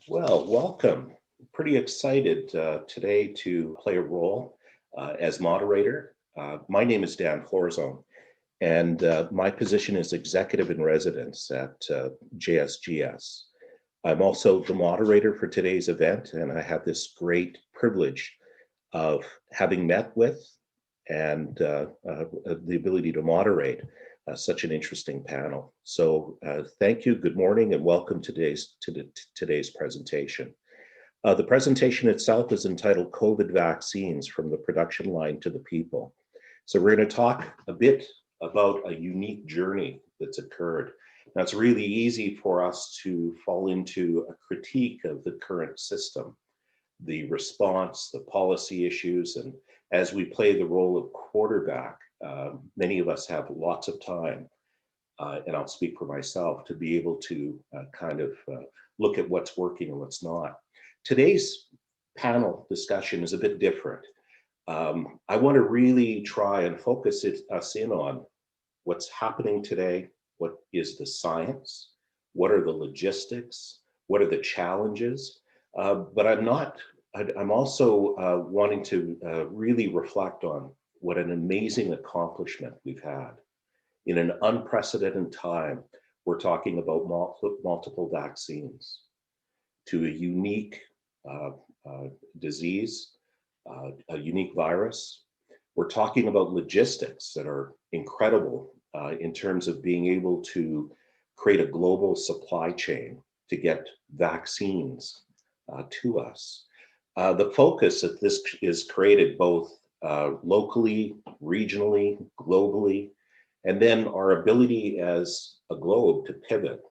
Well, welcome. Pretty excited today to play a role as moderator. My name is Dan Florzone, and my position is executive in residence at JSGS. I'm also the moderator for today's event, and I have this great privilege of having met with and the ability to moderate such an interesting panel. So thank you, good morning, and welcome to today's presentation. The presentation itself is entitled COVID Vaccines from the Production Line to the People. So we're going to talk a bit about a unique journey that's occurred. Now, it's really easy for us to fall into a critique of the current system, the response, the policy issues, and as we play the role of quarterback, many of us have lots of time, and I'll speak for myself, to be able to look at what's working and what's not. Today's panel discussion is a bit different. I want to really try and focus us in on what's happening today, what is the science, what are the logistics, what are the challenges, but I'm also wanting to really reflect on what an amazing accomplishment we've had. In an unprecedented time, we're talking about multiple vaccines to a unique disease, a unique virus. We're talking about logistics that are incredible in terms of being able to create a global supply chain to get vaccines to us. The focus that this is created both locally, regionally, globally, and then our ability as a globe to pivot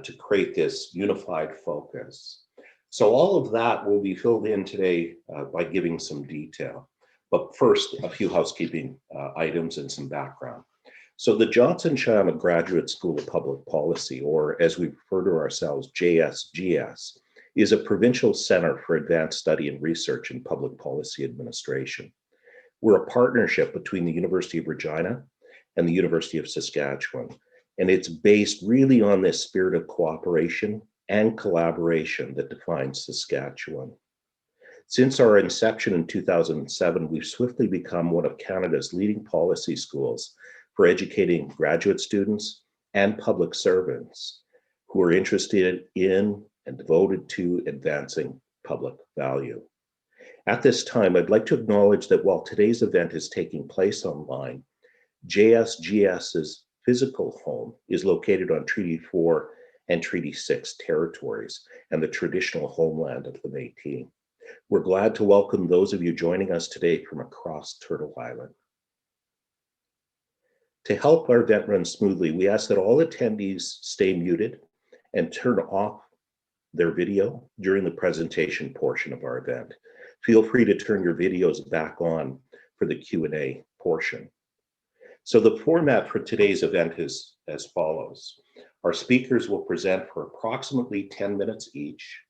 to create this unified focus. So all of that will be filled in today by giving some detail. But first, a few housekeeping items and some background. So the Johnson China Graduate School of Public Policy, or as we refer to ourselves, JSGS, is a provincial center for advanced study and research in public policy administration. We're a partnership between the University of Regina and the University of Saskatchewan, and it's based really on this spirit of cooperation and collaboration that defines Saskatchewan. Since our inception in 2007, we've swiftly become one of Canada's leading policy schools for educating graduate students and public servants who are interested in and devoted to advancing public value. At this time, I'd like to acknowledge that while today's event is taking place online, JSGS's physical home is located on Treaty 4 and Treaty 6 territories and the traditional homeland of the Métis. We're glad to welcome those of you joining us today from across Turtle Island. To help our event run smoothly, we ask that all attendees stay muted and turn off their video during the presentation portion of our event. Feel free to turn your videos back on for the Q&A portion. So the format for today's event is as follows. Our speakers will present for approximately 10 minutes each.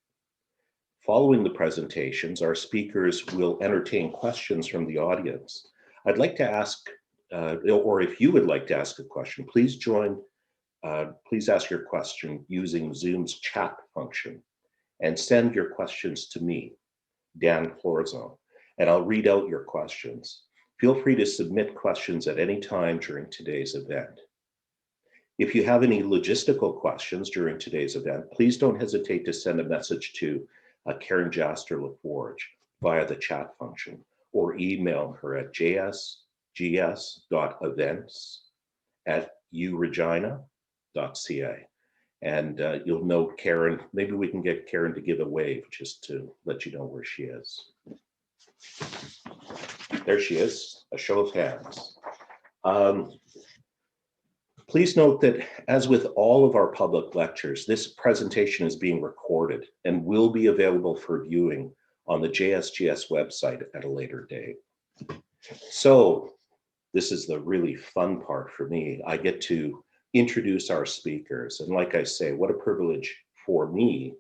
Following the presentations, our speakers will entertain questions from the audience. I'd like to ask, or if you would like to ask a question, please ask your question using Zoom's chat function and send your questions to me, Dan Florzone, and I'll read out your questions. Feel free to submit questions at any time during today's event. If you have any logistical questions during today's event, please don't hesitate to send a message to Karen Jaster-LaForge via the chat function or email her at jsgs.events@uregina.ca. And you'll know Karen, maybe we can get Karen to give a wave just to let you know where she is. There she is, a show of hands. Please note that as with all of our public lectures, this presentation is being recorded and will be available for viewing on the JSGS website at a later date. So this is the really fun part for me. I get to introduce our speakers. And like I say, what a privilege for me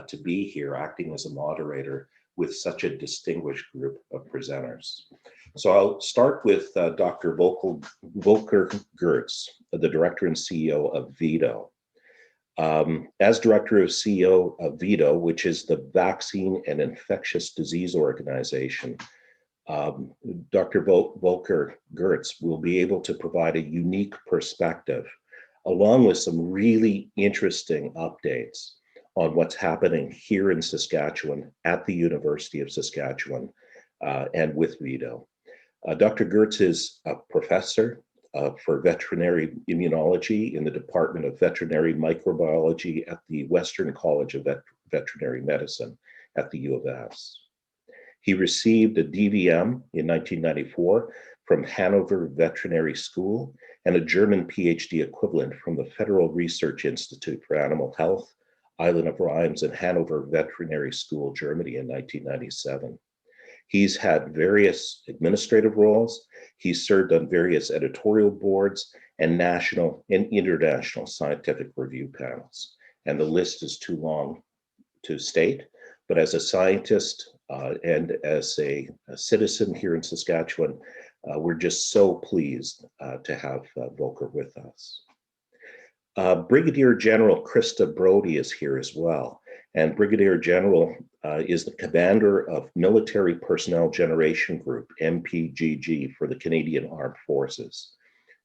to be here acting as a moderator with such a distinguished group of presenters. So I'll start with Dr. Volker Gertz, the Director and CEO of Vito. As director of CEO of Vito, which is the Vaccine and Infectious Disease Organization, Dr. Volker Gertz will be able to provide a unique perspective, along with some really interesting updates on what's happening here in Saskatchewan at the University of Saskatchewan and with Vito. Dr. Gertz is a professor for veterinary immunology in the Department of Veterinary Microbiology at the Western College of Veterinary Medicine at the U of S. He received a DVM in 1994 from Hanover Veterinary School and a German PhD equivalent from the Federal Research Institute for Animal Health, Island of Reims, and Hanover Veterinary School, Germany in 1997. He's had various administrative roles. He's served on various editorial boards and national and international scientific review panels. And the list is too long to state, but as a scientist and as a citizen here in Saskatchewan, we're just so pleased to have Volker with us. Brigadier General Krista Brody is here as well. And Brigadier General is the commander of Military Personnel Generation Group, MPGG, for the Canadian Armed Forces.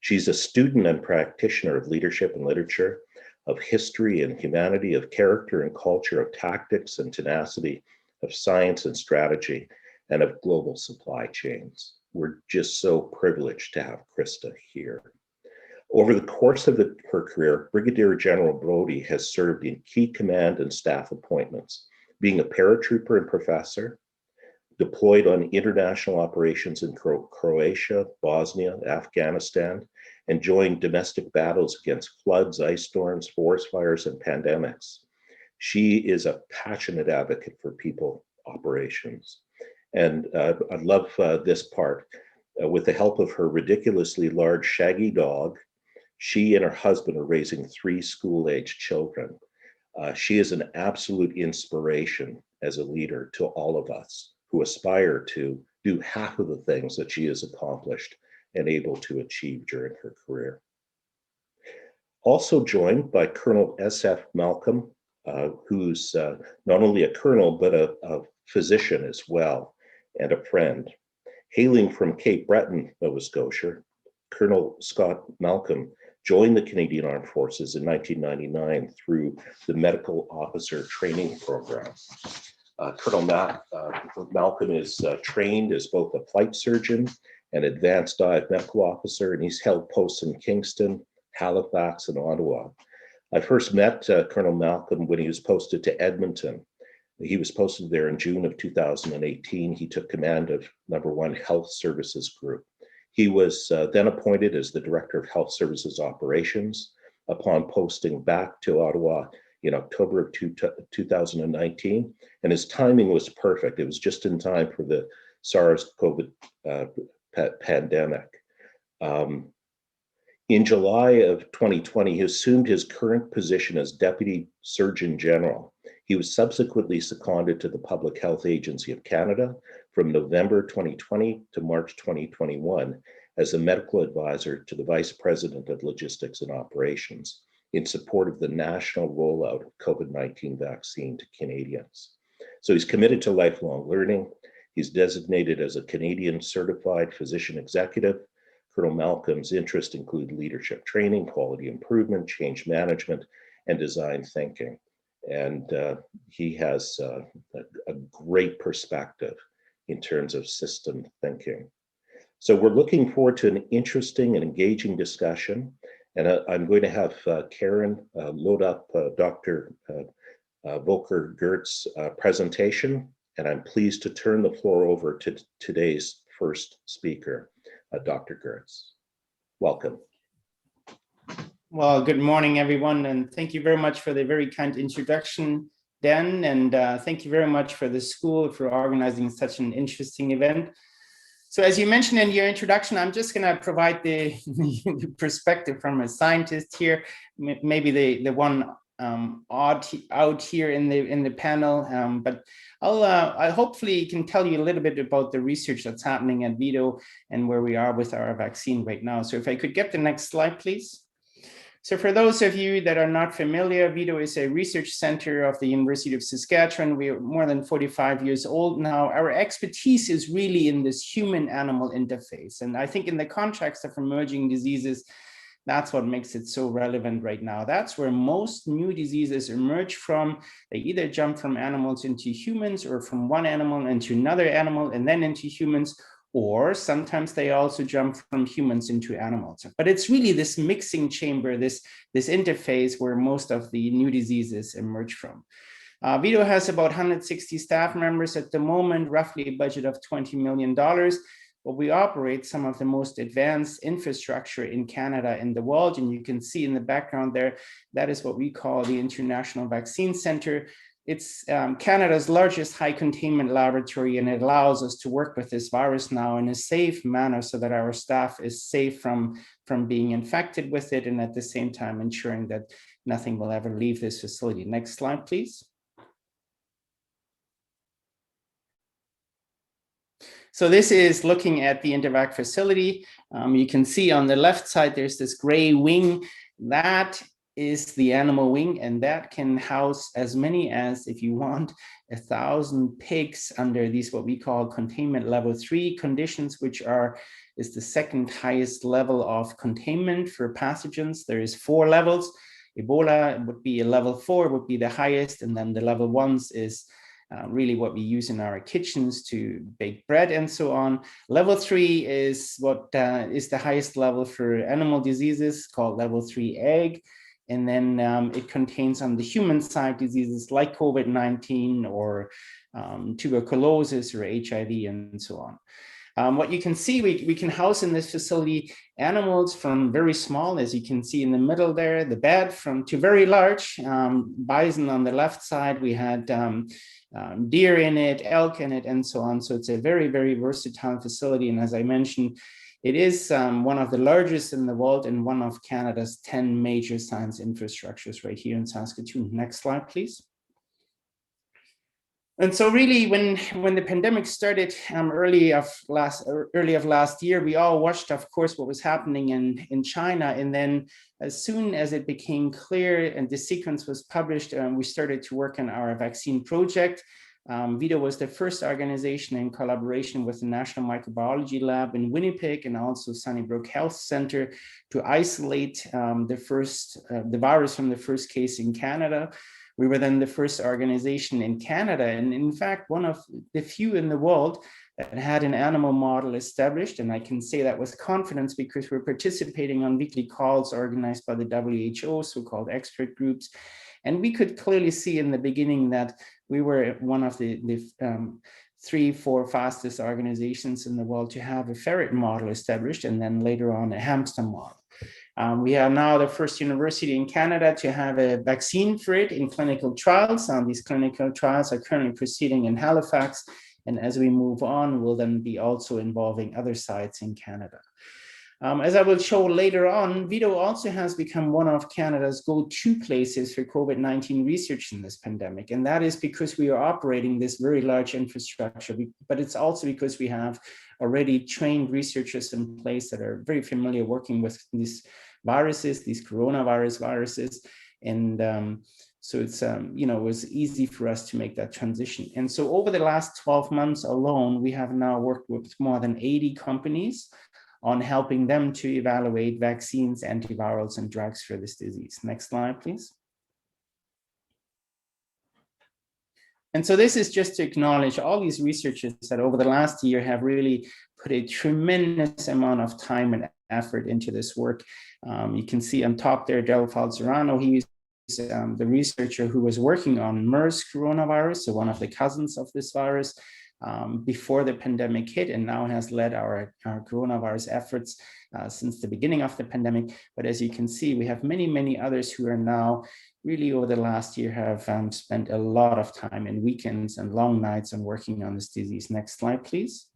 She's a student and practitioner of leadership and literature, of history and humanity, of character and culture, of tactics and tenacity, of science and strategy, and of global supply chains. We're just so privileged to have Krista here. Over the course of her career, Brigadier General Brody has served in key command and staff appointments, being a paratrooper and professor, deployed on international operations in Croatia, Bosnia, Afghanistan, and joined domestic battles against floods, ice storms, forest fires, and pandemics. She is a passionate advocate for people operations. And I love this part. With the help of her ridiculously large shaggy dog, she and her husband are raising 3 school-aged children. She is an absolute inspiration as a leader to all of us who aspire to do half of the things that she has accomplished and able to achieve during her career. Also joined by Colonel S.F. Malcolm, who's not only a colonel, but a physician as well, and a friend. Hailing from Cape Breton, Nova Scotia, Colonel Scott Malcolm joined the Canadian Armed Forces in 1999 through the Medical Officer Training Program. Colonel Malcolm is trained as both a flight surgeon and advanced dive medical officer, and he's held posts in Kingston, Halifax, and Ottawa. I first met Colonel Malcolm when he was posted to Edmonton. He was posted there in June of 2018. He took command of No. 1 Health Services Group. He was then appointed as the Director of Health Services Operations upon posting back to Ottawa in October of 2019, and his timing was perfect. It was just in time for the SARS-CoV pandemic. In July of 2020, he assumed his current position as Deputy Surgeon General. He was subsequently seconded to the Public Health Agency of Canada from November 2020 to March 2021 as a medical advisor to the Vice President of Logistics and Operations in support of the national rollout of COVID-19 vaccine to Canadians. So he's committed to lifelong learning. He's designated as a Canadian Certified Physician Executive. Colonel Malcolm's interests include leadership training, quality improvement, change management, and design thinking. And he has a great perspective in terms of system thinking. So we're looking forward to an interesting and engaging discussion. And I'm going to have Karen load up Dr. Volker Gertz's presentation. And I'm pleased to turn the floor over to today's first speaker, Dr. Gertz. Welcome. Well, good morning, everyone, and thank you very much for the very kind introduction, Dan, and thank you very much for the school for organizing such an interesting event. So as you mentioned in your introduction, I'm just going to provide the perspective from a scientist here, maybe the one odd out here in the panel, but I hopefully can tell you a little bit about the research that's happening at Vito and where we are with our vaccine right now. So if I could get the next slide, please. So for those of you that are not familiar, Vito is a research center of the University of Saskatchewan. We are more than 45 years old now. Our expertise is really in this human-animal interface. And I think in the context of emerging diseases, that's what makes it so relevant right now. That's where most new diseases emerge from. They either jump from animals into humans or from one animal into another animal and then into humans, or sometimes they also jump from humans into animals. But it's really this mixing chamber, this interface where most of the new diseases emerge from. Vito has about 160 staff members at the moment, roughly a budget of $20 million. But we operate some of the most advanced infrastructure in Canada and the world. And you can see in the background there, that is what we call the International Vaccine Center. It's Canada's largest high containment laboratory, and it allows us to work with this virus now in a safe manner so that our staff is safe from being infected with it, and at the same time ensuring that nothing will ever leave this facility. Next slide, please. So this is looking at the Intervac facility. You can see on the left side, there's this gray wing. That is the animal wing, and that can house as many as, if you want, 1,000 pigs under these what we call containment level 3 conditions, which is the second highest level of containment for pathogens. There is 4 levels. Ebola would be a level 4, would be the highest, and then the level 1s is really what we use in our kitchens to bake bread and so on. Level 3 is what is the highest level for animal diseases, called level 3 egg. And then it contains on the human side diseases like COVID-19 or tuberculosis or HIV and so on. What you can see, we can house in this facility animals from very small, as you can see in the middle there, the bed, to very large. Bison on the left side, we had deer in it, elk in it, and so on. So it's a very, very versatile facility. And as I mentioned, it is one of the largest in the world and one of Canada's 10 major science infrastructures right here in Saskatoon. Next slide, please. And so really, when the pandemic started early of last year, we all watched, of course, what was happening in China. And then as soon as it became clear and the sequence was published, we started to work on our vaccine project. Vito was the first organization in collaboration with the National Microbiology Lab in Winnipeg and also Sunnybrook Health Center to isolate the virus from the first case in Canada. We were then the first organization in Canada, and in fact, one of the few in the world that had an animal model established. And I can say that with confidence because we're participating on weekly calls organized by the WHO, so-called expert groups. And we could clearly see in the beginning that we were one of the 3-4 fastest organizations in the world to have a ferret model established, and then later on a hamster model. We are now the first university in Canada to have a vaccine for it in clinical trials. These clinical trials are currently proceeding in Halifax, and as we move on, we'll then be also involving other sites in Canada. As I will show later on, Vito also has become one of Canada's go-to places for COVID-19 research in this pandemic. And that is because we are operating this very large infrastructure, but it's also because we have already trained researchers in place that are very familiar working with these viruses, these coronavirus viruses. And so it's, it was easy for us to make that transition. And so over the last 12 months alone, we have now worked with more than 80 companies on helping them to evaluate vaccines, antivirals, and drugs for this disease. Next slide, please. And so this is just to acknowledge all these researchers that over the last year have really put a tremendous amount of time and effort into this work. You can see on top there, Del Falzerano, he's the researcher who was working on MERS coronavirus, so one of the cousins of this virus, before the pandemic hit, and now has led our coronavirus efforts since the beginning of the pandemic. But as you can see, we have many, many others who are now really over the last year have spent a lot of time and weekends and long nights on working on this disease. Next slide, please.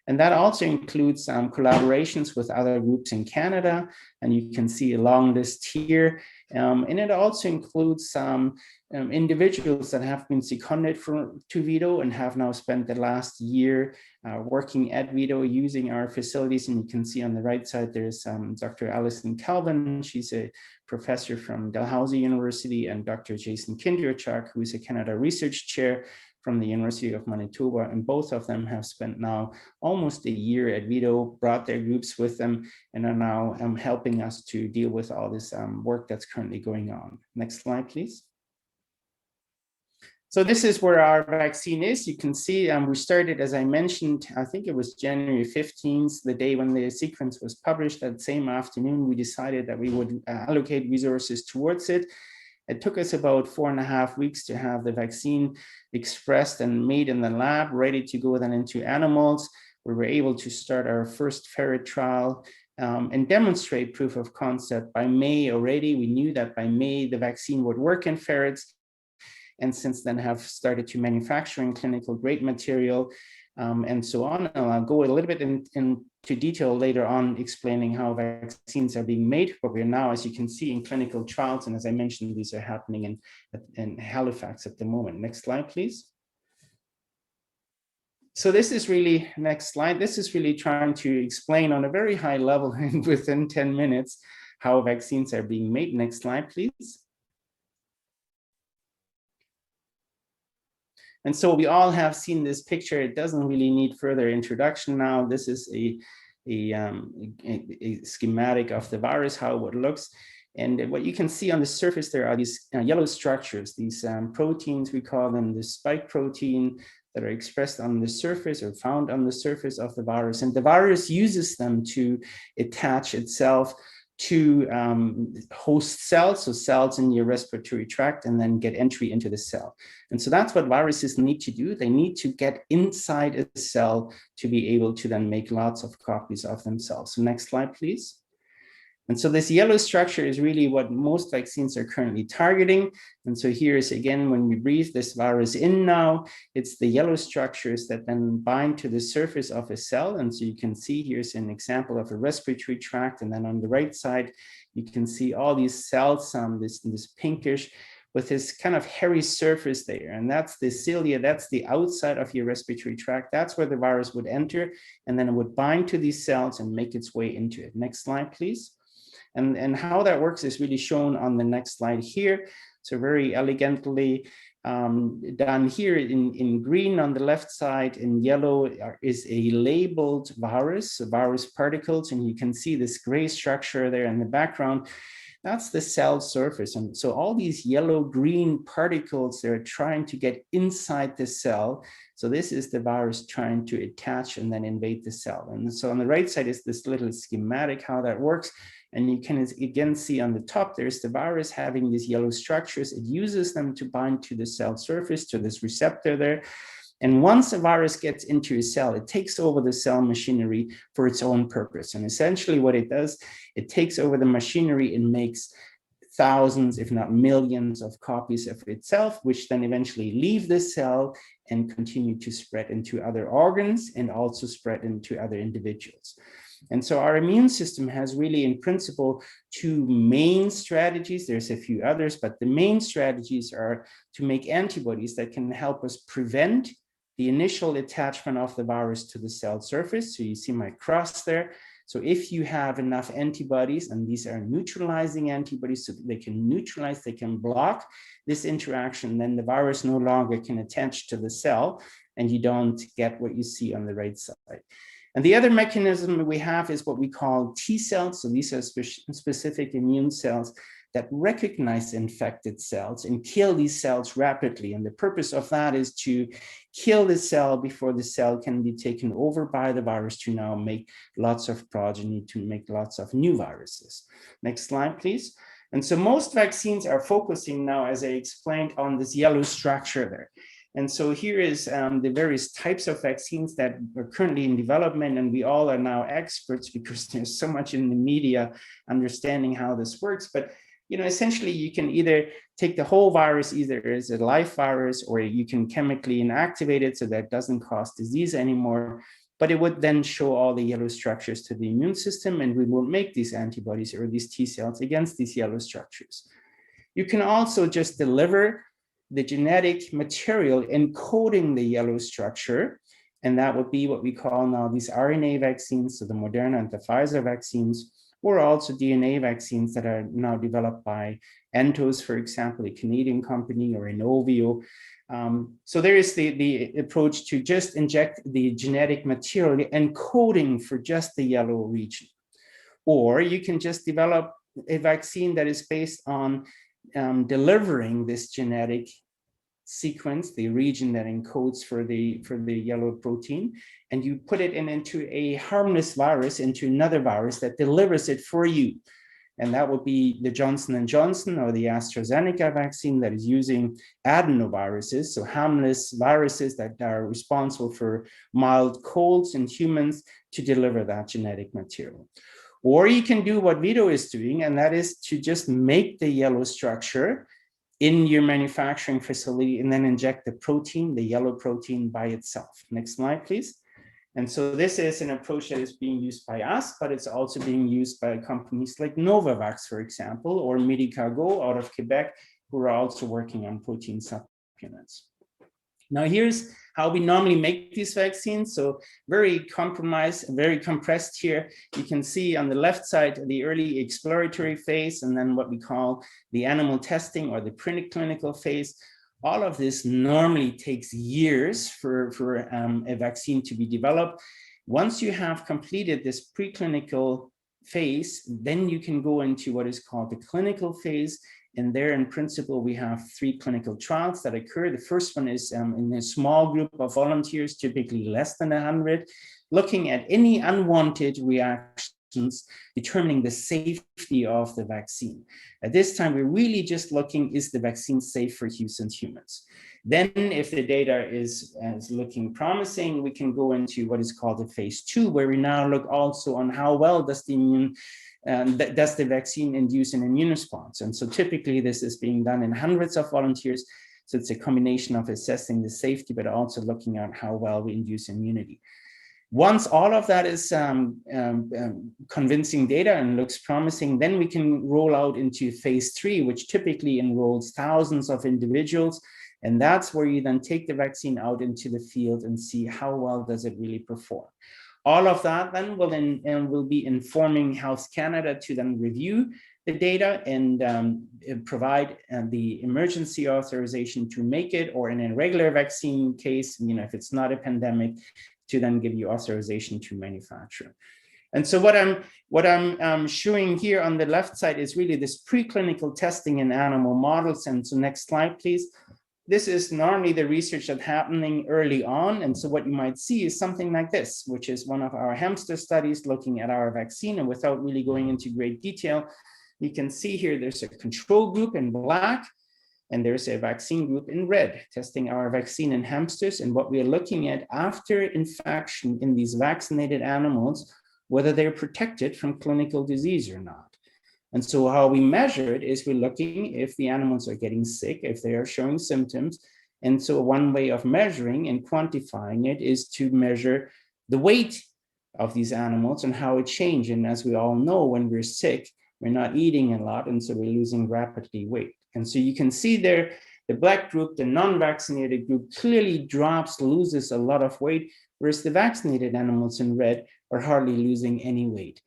And that also includes collaborations with other groups in Canada And you can see a long list here. And it also includes some individuals that have been seconded to Vito and have now spent the last year working at Vito using our facilities. And you can see on the right side, there's Dr. Alison Calvin. She's a professor from Dalhousie University, and Dr. Jason Kindrachuk, who is a Canada Research Chair from the University of Manitoba. And both of them have spent now almost a year at Vito, brought their groups with them, and are now helping us to deal with all this work that's currently going on. Next slide, please. So this is where our vaccine is. You can see we started, as I mentioned, I think it was January 15th, the day when the sequence was published. That same afternoon, we decided that we would allocate resources towards it. It took us about 4.5 weeks to have the vaccine expressed and made in the lab, ready to go then into animals. We were able to start our first ferret trial and demonstrate proof of concept by May already. We knew that by May the vaccine would work in ferrets, and since then have started to manufacturing clinical grade material and so on. And I'll go a little bit into detail later on explaining how vaccines are being made, but we're now, as you can see, in clinical trials. And as I mentioned, these are happening in Halifax at the moment. Next slide, please. So this is really, next slide, this is really trying to explain on a very high level and within 10 minutes how vaccines are being made. Next slide, please. And so we all have seen this picture. It doesn't really need further introduction now. This is a schematic of the virus, how it looks. And what you can see on the surface, there are these yellow structures, these proteins, we call them the spike protein, that are expressed on the surface or found on the surface of the virus. And the virus uses them to attach itself to host cells, so cells in your respiratory tract, and then get entry into the cell. And so that's what viruses need to do. They need to get inside a cell to be able to then make lots of copies of themselves. So next slide, please. And so this yellow structure is really what most vaccines are currently targeting. And so here is again, when we breathe this virus in now, it's the yellow structures that then bind to the surface of a cell. And so you can see here's an example of a respiratory tract. And then on the right side, you can see all these cells, this pinkish with this kind of hairy surface there. And that's the cilia, that's the outside of your respiratory tract. That's where the virus would enter. And then it would bind to these cells and make its way into it. Next slide, please. And how that works is really shown on the next slide here. So very elegantly done here in green on the left side, in yellow is a labeled virus, so virus particles, and you can see this gray structure there in the background. That's the cell surface. And so all these yellow-green particles, they're trying to get inside the cell. So this is the virus trying to attach and then invade the cell. And so on the right side is this little schematic, how that works. And you can again see on the top, there's the virus having these yellow structures. It uses them to bind to the cell surface, to this receptor there. And once a virus gets into a cell, it takes over the cell machinery for its own purpose. And essentially what it does, it takes over the machinery and makes thousands, if not millions of copies of itself, which then eventually leave the cell and continue to spread into other organs and also spread into other individuals. And so our immune system has really, in principle, two main strategies. There's a few others, but the main strategies are to make antibodies that can help us prevent the initial attachment of the virus to the cell surface. So you see my cross there. So if you have enough antibodies, and these are neutralizing antibodies, so they can neutralize, they can block this interaction, then the virus no longer can attach to the cell, and you don't get what you see on the right side. And the other mechanism we have is what we call T cells. So these are specific immune cells that recognize infected cells and kill these cells rapidly. And the purpose of that is to kill the cell before the cell can be taken over by the virus to now make lots of progeny, to make lots of new viruses. Next slide, please. And so most vaccines are focusing now, as I explained, on this yellow structure there. And so here is the various types of vaccines that are currently in development, and we all are now experts because there's so much in the media understanding how this works. But essentially you can either take the whole virus either as a live virus, or you can chemically inactivate it so that it doesn't cause disease anymore. but it would then show all the yellow structures to the immune system, and we will make these antibodies or these T cells against these yellow structures. You can also just deliver the genetic material encoding the yellow structure, and that would be what we call now these RNA vaccines, so the Moderna and the Pfizer vaccines, or also DNA vaccines that are now developed by Entos, for example, a Canadian company, or Inovio. So there is the approach to just inject the genetic material encoding for just the yellow region. Or you can just develop a vaccine that is based on delivering this genetic sequence, the region that encodes for the yellow protein, and you put it into a harmless virus, into another virus that delivers it for you. And that would be the Johnson & Johnson or the AstraZeneca vaccine that is using adenoviruses, so harmless viruses that are responsible for mild colds in humans to deliver that genetic material. Or you can do what Vito is doing, and that is to just make the yellow structure in your manufacturing facility and then inject the protein, the yellow protein by itself. Next slide, please. And so this is an approach that is being used by us, but it's also being used by companies like Novavax, for example, or Medicago out of Quebec, who are also working on protein supplements. Now here's how we normally make these vaccines. So very compressed here. You can see on the left side, the early exploratory phase, and then what we call the animal testing or the preclinical phase. All of this normally takes years for a vaccine to be developed. Once you have completed this preclinical phase, then you can go into what is called the clinical phase. And there, in principle, we have 3 clinical trials that occur. The first one is in a small group of volunteers, typically less than 100, looking at any unwanted reactions, determining the safety of the vaccine. At this time, we're really just looking, is the vaccine safe for use in humans? Then, if the data is looking promising, we can go into what is called the phase 2, where we now look also on how well does the vaccine induce an immune response. And so typically this is being done in hundreds of volunteers. So it's a combination of assessing the safety, but also looking at how well we induce immunity. Once all of that is convincing data and looks promising, then we can roll out into phase 3, which typically enrolls thousands of individuals. And that's where you then take the vaccine out into the field and see how well does it really perform. All of that then will be informing Health Canada to then review the data and provide the emergency authorization to make it, or in a regular vaccine case, if it's not a pandemic, to then give you authorization to manufacture. And so what I'm showing here on the left side is really this preclinical testing in animal models. And so next slide, please. This is normally the research that's happening early on. And so what you might see is something like this, which is one of our hamster studies looking at our vaccine. And without really going into great detail, you can see here there's a control group in black, and there's a vaccine group in red, testing our vaccine in hamsters. And what we are looking at after infection in these vaccinated animals, whether they're protected from clinical disease or not. And so how we measure it is we're looking if the animals are getting sick, if they are showing symptoms. And so one way of measuring and quantifying it is to measure the weight of these animals and how it changes. And as we all know, when we're sick, we're not eating a lot, and so we're losing rapidly weight. And so you can see there, the black group, the non-vaccinated group, clearly loses a lot of weight, whereas the vaccinated animals in red are hardly losing any weight.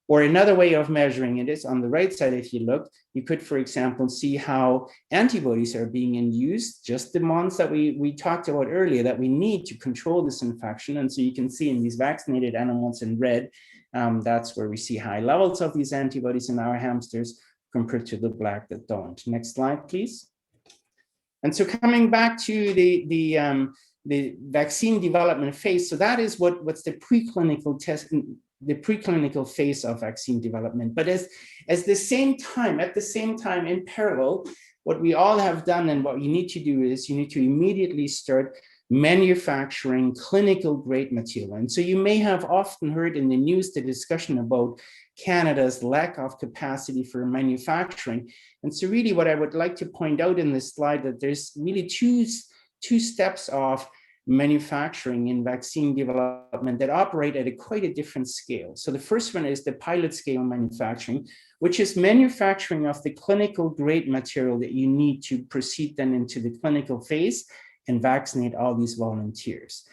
Or another way of measuring it is on the right side, if you look, you could, for example, see how antibodies are being induced, just the ones that we talked about earlier that we need to control this infection. And so you can see in these vaccinated animals in red, that's where we see high levels of these antibodies in our hamsters compared to the black that don't. Next slide, please. And so coming back to the vaccine development phase, so that is what's the preclinical test, the preclinical phase of vaccine development. But at the same time, in parallel, what we all have done and what you need to do is you need to immediately start manufacturing clinical grade material. And so you may have often heard in the news the discussion about Canada's lack of capacity for manufacturing. And so really what I would like to point out in this slide that there's really two steps of manufacturing in vaccine development that operate at quite a different scale. So the first one is the pilot scale manufacturing, which is manufacturing of the clinical grade material that you need to proceed then into the clinical phase and vaccinate all these volunteers.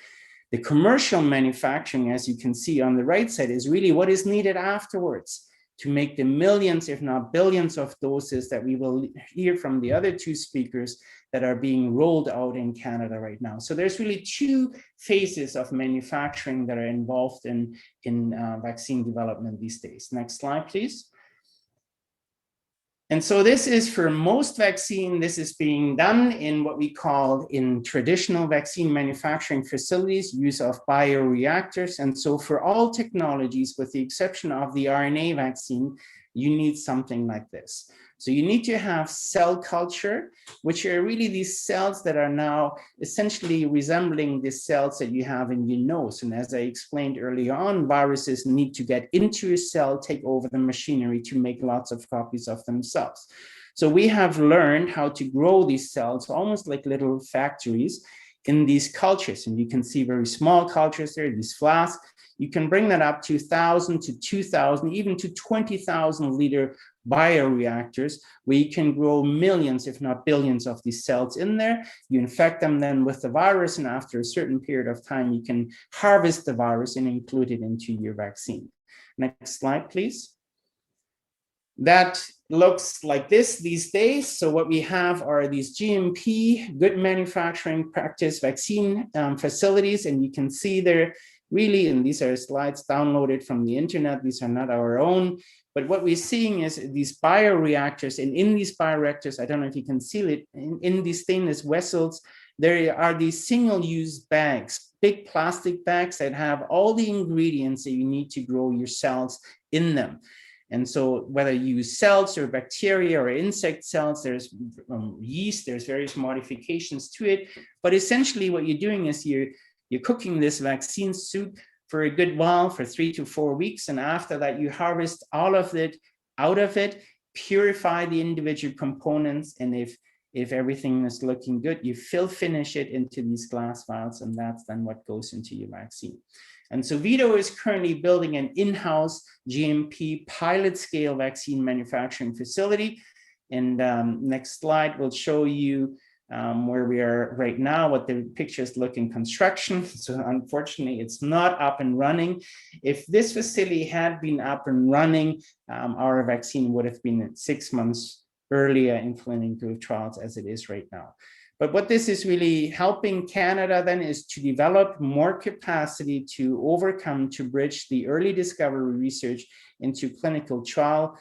The commercial manufacturing, as you can see on the right side, is really what is needed afterwards to make the millions, if not billions, of doses that we will hear from the other two speakers that are being rolled out in Canada right now. So there's really two phases of manufacturing that are involved in vaccine development these days. Next slide, please. And so this is for most vaccine, this is being done in what we call in traditional vaccine manufacturing facilities, use of bioreactors. And so for all technologies, with the exception of the RNA vaccine, you need something like this. So you need to have cell culture, which are really these cells that are now essentially resembling the cells that you have in your nose. And as I explained earlier on, viruses need to get into a cell, take over the machinery to make lots of copies of themselves. So we have learned how to grow these cells almost like little factories in these cultures. And you can see very small cultures there, these flasks. You can bring that up to 1,000 to 2,000, even to 20,000 liter bioreactors, where you can grow millions, if not billions, of these cells in there. You infect them then with the virus, and after a certain period of time, you can harvest the virus and include it into your vaccine. Next slide, please. That looks like this these days. So what we have are these GMP, good manufacturing practice vaccine facilities, and you can see there really, and these are slides downloaded from the internet, these are not our own, but what we're seeing is these bioreactors, and in these bioreactors, I don't know if you can see it, in these stainless vessels, there are these single-use bags, big plastic bags that have all the ingredients that you need to grow your cells in them. And so whether you use cells or bacteria or insect cells, there's yeast, there's various modifications to it, but essentially what you're doing is you're cooking this vaccine suit for a good while, for 3 to 4 weeks. And after that, you harvest all of it out of it, purify the individual components. And if everything is looking good, you finish it into these glass vials, and that's then what goes into your vaccine. And so Vito is currently building an in-house GMP pilot scale vaccine manufacturing facility. And next slide will show you where we are right now, what the pictures look in construction. So unfortunately, it's not up and running. If this facility had been up and running, our vaccine would have been 6 months earlier in clinical trials as it is right now. But what this is really helping Canada then is to develop more capacity to overcome, to bridge the early discovery research into clinical trial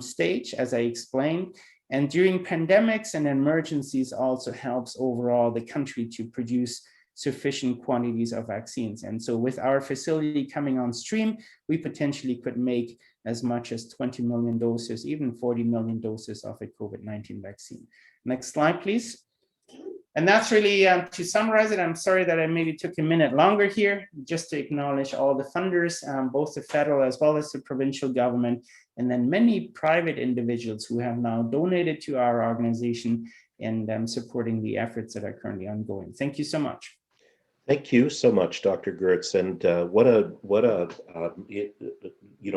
stage, as I explained. And during pandemics and emergencies also helps overall the country to produce sufficient quantities of vaccines. And so with our facility coming on stream, we potentially could make as much as 20 million doses, even 40 million doses of a COVID-19 vaccine. Next slide, please. And that's really, to summarize it, I'm sorry that I maybe took a minute longer here, just to acknowledge all the funders, both the federal as well as the provincial government, and then many private individuals who have now donated to our organization and supporting the efforts that are currently ongoing. Thank you so much. Thank you so much, Dr. Gertz. And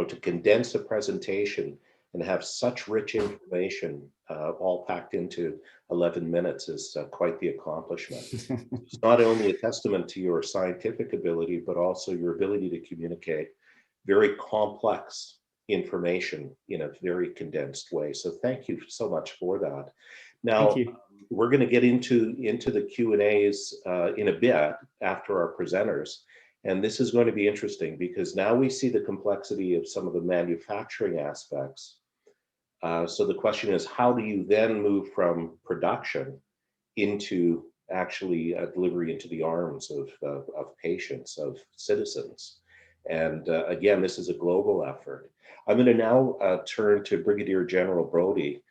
to condense a presentation and have such rich information all packed into 11 minutes is quite the accomplishment. It's not only a testament to your scientific ability, but also your ability to communicate very complex information in a very condensed way. So thank you so much for that. Now, we're going to get into the Q&As in a bit after our presenters. And this is going to be interesting because now we see the complexity of some of the manufacturing aspects. So the question is, how do you then move from production into actually delivery into the arms of patients, of citizens? And again, this is a global effort. I'm going to now turn to Brigadier General Brody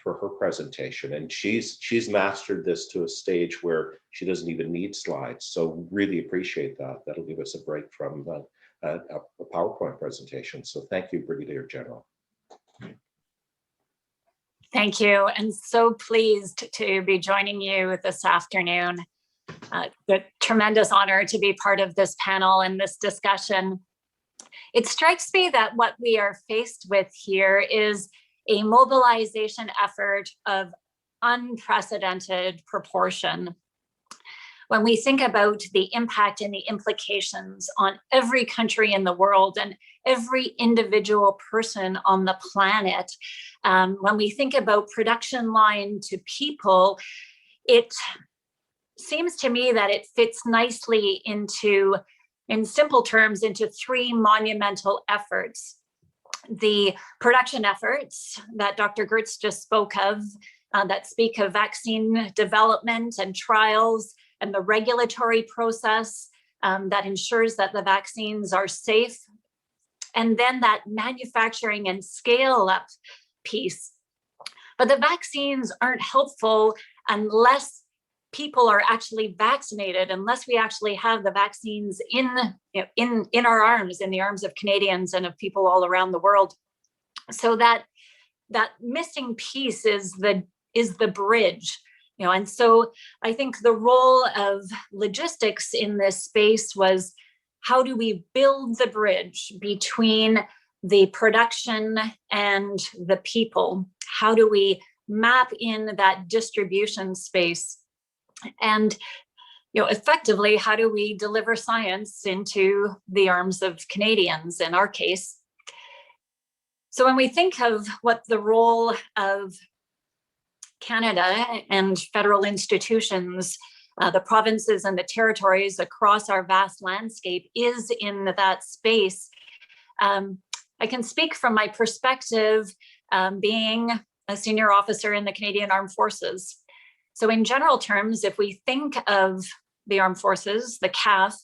for her presentation. And she's mastered this to a stage where she doesn't even need slides. So really appreciate that. That'll give us a break from a PowerPoint presentation. So thank you, Brigadier General. Thank you, and so pleased to be joining you this afternoon. The tremendous honor to be part of this panel and this discussion. It strikes me that what we are faced with here is a mobilization effort of unprecedented proportion. When we think about the impact and the implications on every country in the world and every individual person on the planet, when we think about production line to people, it seems to me that it fits nicely into, in simple terms, into three monumental efforts. The production efforts that Dr. Gertz just spoke of, that speak of vaccine development and trials, and the regulatory process that ensures that the vaccines are safe. And then that manufacturing and scale up piece. But the vaccines aren't helpful unless people are actually vaccinated, unless we actually have the vaccines in our arms, in the arms of Canadians and of people all around the world. So that missing piece is the bridge. And so I think the role of logistics in this space was, how do we build the bridge between the production and the people? How do we map in that distribution space? And effectively, how do we deliver science into the arms of Canadians in our case? So when we think of what the role of Canada and federal institutions, the provinces and the territories across our vast landscape is in that space, I can speak from my perspective, being a senior officer in the Canadian Armed Forces. So in general terms, if we think of the Armed Forces, the CAF,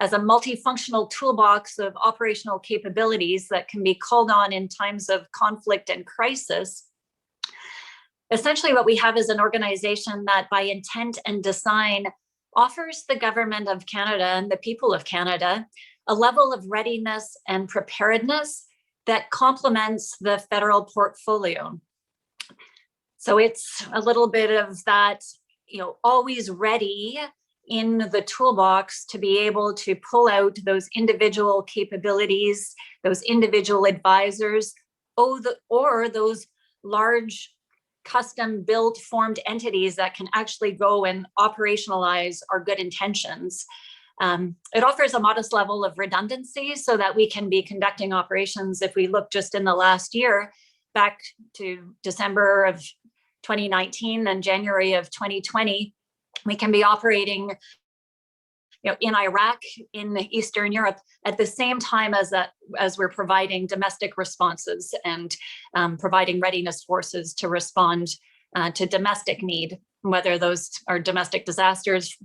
as a multifunctional toolbox of operational capabilities that can be called on in times of conflict and crisis, essentially what we have is an organization that by intent and design offers the government of Canada and the people of Canada a level of readiness and preparedness that complements the federal portfolio. So it's a little bit of that, always ready in the toolbox to be able to pull out those individual capabilities, those individual advisors, or those large custom built formed entities that can actually go and operationalize our good intentions. It offers a modest level of redundancy so that we can be conducting operations. If we look just in the last year, back to December of 2019 and January of 2020, we can be operating in Iraq, in Eastern Europe, at the same time as we're providing domestic responses and providing readiness forces to respond to domestic need, whether those are domestic disasters,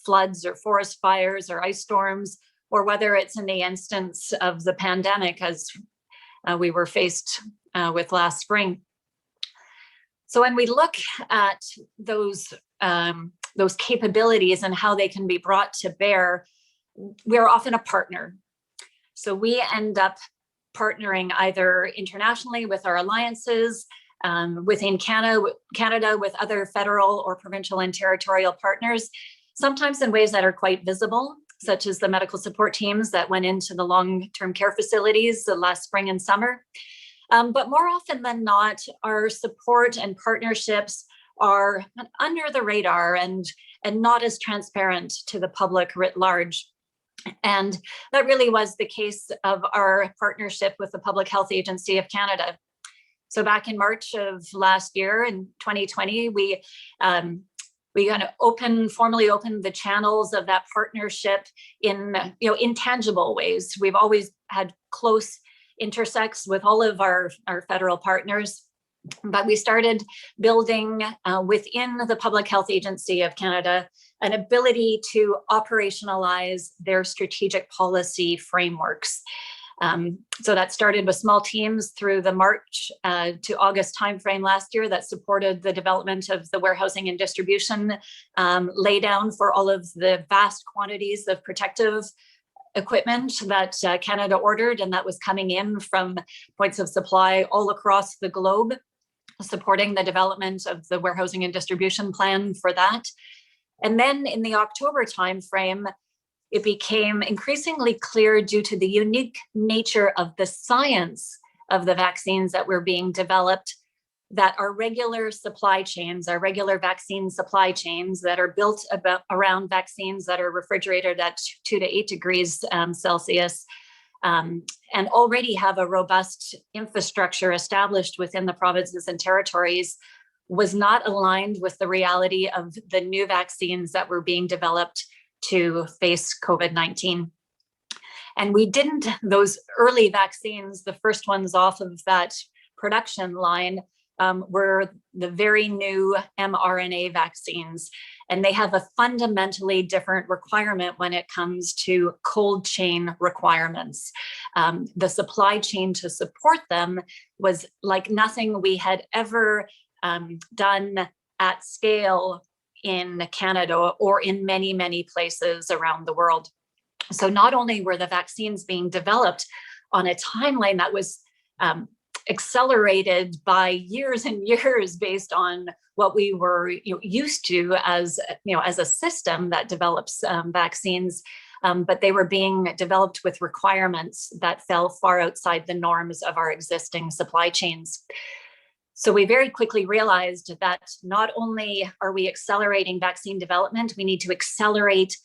floods or forest fires or ice storms, or whether it's in the instance of the pandemic as we were faced with last spring. So when we look at those capabilities and how they can be brought to bear, we're often a partner. So we end up partnering either internationally with our alliances, within Canada with other federal or provincial and territorial partners, sometimes in ways that are quite visible, such as the medical support teams that went into the long-term care facilities the last spring and summer. But more often than not, our support and partnerships are under the radar and not as transparent to the public writ large. And that really was the case of our partnership with the Public Health Agency of Canada. So back in March of last year, in 2020, we formally opened the channels of that partnership in tangible ways. We've always had close intersects with all of our federal partners, but we started building within the Public Health Agency of Canada an ability to operationalize their strategic policy frameworks. So that started with small teams through the March to August timeframe last year that supported the development of the warehousing and distribution laydown for all of the vast quantities of protective equipment that Canada ordered, and that was coming in from points of supply all across the globe, supporting the development of the warehousing and distribution plan for that. And then in the October timeframe, it became increasingly clear due to the unique nature of the science of the vaccines that were being developed that our regular supply chains, our regular vaccine supply chains that are built around vaccines that are refrigerated at 2 to 8 degrees Celsius, and already have a robust infrastructure established within the provinces and territories, was not aligned with the reality of the new vaccines that were being developed to face COVID-19. And we didn't, those early vaccines, the first ones off of that production line, were the very new mRNA vaccines. And they have a fundamentally different requirement when it comes to cold chain requirements. The supply chain to support them was like nothing we had ever done at scale in Canada or in many, many places around the world. So not only were the vaccines being developed on a timeline that was accelerated by years and years based on what we were used to as a system that develops vaccines, but they were being developed with requirements that fell far outside the norms of our existing supply chains. So we very quickly realized that not only are we accelerating vaccine development, we need to accelerate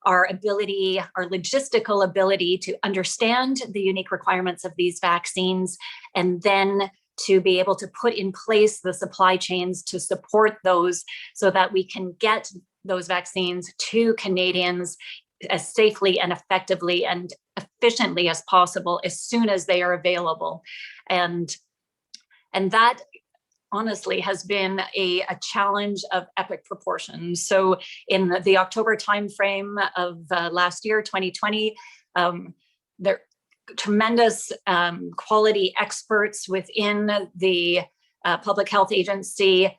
our ability, our logistical ability to understand the unique requirements of these vaccines, and then to be able to put in place the supply chains to support those so that we can get those vaccines to Canadians as safely and effectively and efficiently as possible as soon as they are available. And that honestly has been a challenge of epic proportions. So in the October timeframe of last year, 2020, there tremendous quality experts within the public health agency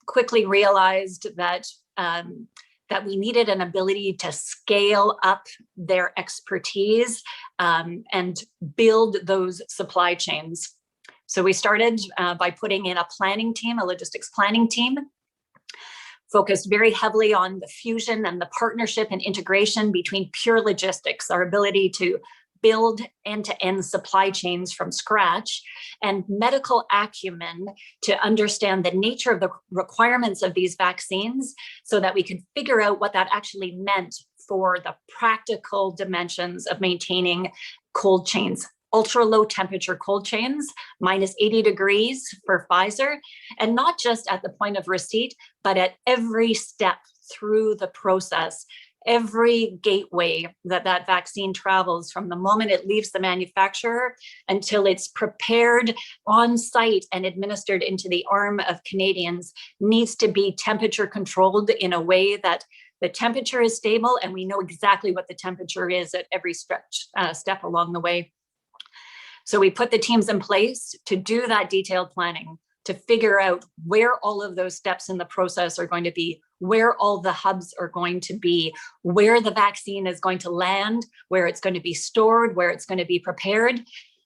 quickly realized that we needed an ability to scale up their expertise and build those supply chains. So we started by putting in a planning team, a logistics planning team, focused very heavily on the fusion and the partnership and integration between pure logistics, our ability to build end-to-end supply chains from scratch, and medical acumen to understand the nature of the requirements of these vaccines so that we could figure out what that actually meant for the practical dimensions of maintaining cold chains. Ultra low temperature cold chains, minus 80 degrees for Pfizer, and not just at the point of receipt, but at every step through the process, every gateway that vaccine travels from the moment it leaves the manufacturer until it's prepared on site and administered into the arm of Canadians needs to be temperature controlled in a way that the temperature is stable and we know exactly what the temperature is at every step along the way. So we put the teams in place to do that detailed planning, to figure out where all of those steps in the process are going to be, where all the hubs are going to be, where the vaccine is going to land, where it's going to be stored, where it's going to be prepared.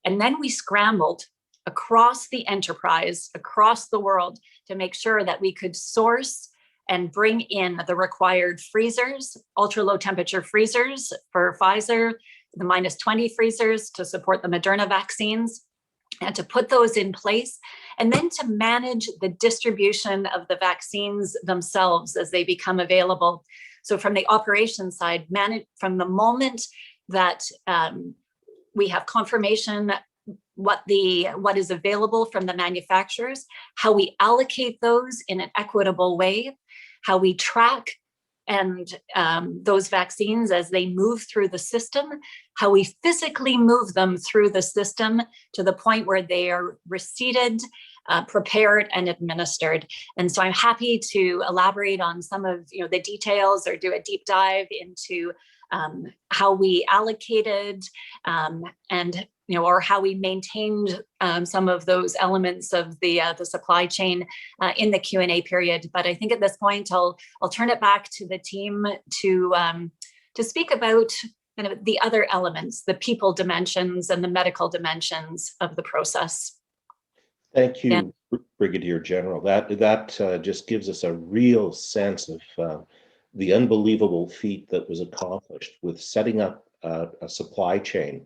And then we scrambled across the enterprise, across the world, to make sure that we could source and bring in the required freezers, ultra low temperature freezers for Pfizer, the minus 20 freezers to support the Moderna vaccines, and to put those in place, and then to manage the distribution of the vaccines themselves as they become available. So from the operations side, manage from the moment that we have confirmation what is available from the manufacturers, how we allocate those in an equitable way, how we track and those vaccines as they move through the system, how we physically move them through the system to the point where they are receipted, prepared, and administered. And so I'm happy to elaborate on some of the details or do a deep dive into how we allocated and or how we maintained some of those elements of the supply chain in the Q&A period. But I think at this point, I'll turn it back to the team to speak about kind of the other elements, the people dimensions and the medical dimensions of the process. Thank you, Brigadier General. That just gives us a real sense of the unbelievable feat that was accomplished with setting up a supply chain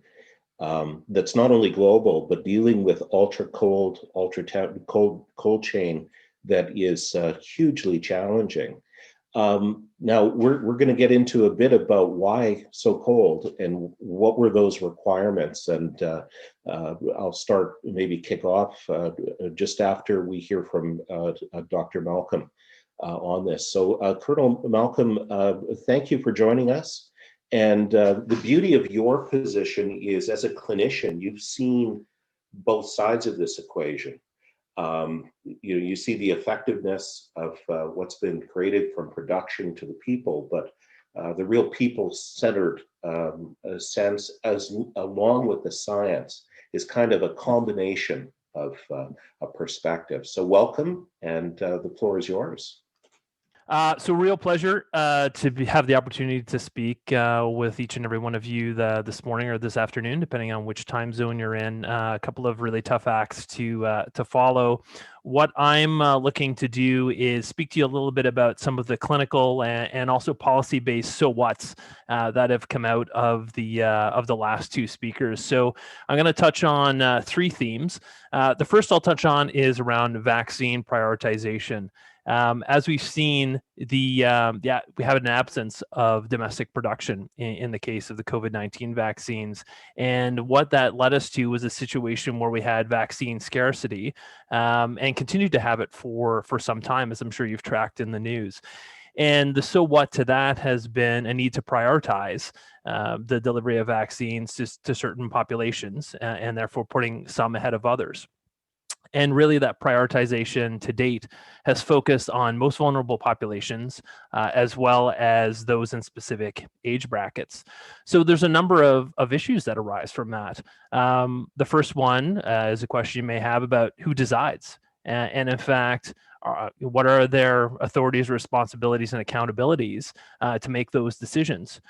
that's not only global, but dealing with ultra cold, cold chain that is hugely challenging. Now we're going to get into a bit about why so cold and what were those requirements. And I'll start, maybe kick off just after we hear from Dr. Malcolm on this. So Colonel Malcolm, thank you for joining us. And the beauty of your position is, as a clinician, you've seen both sides of this equation. You see the effectiveness of what's been created from production to the people, but the real people-centered sense, as along with the science, is kind of a combination of a perspective. So welcome, and the floor is yours. So real pleasure to have the opportunity to speak with each and every one of you this morning or this afternoon, depending on which time zone you're in. A couple of really tough acts to follow. What I'm looking to do is speak to you a little bit about some of the clinical and also policy-based so whats that have come out of the last two speakers. So I'm going to touch on three themes. The first I'll touch on is around vaccine prioritization. As we've seen, we have an absence of domestic production in the case of the COVID-19 vaccines. And what that led us to was a situation where we had vaccine scarcity and continued to have it for some time, as I'm sure you've tracked in the news. And the so what to that has been a need to prioritize the delivery of vaccines to certain populations and therefore putting some ahead of others. And really that prioritization to date has focused on most vulnerable populations, as well as those in specific age brackets. So there's a number of issues that arise from that. The first one is a question you may have about who decides. And in fact, what are their authorities, responsibilities, and accountabilities to make those decisions?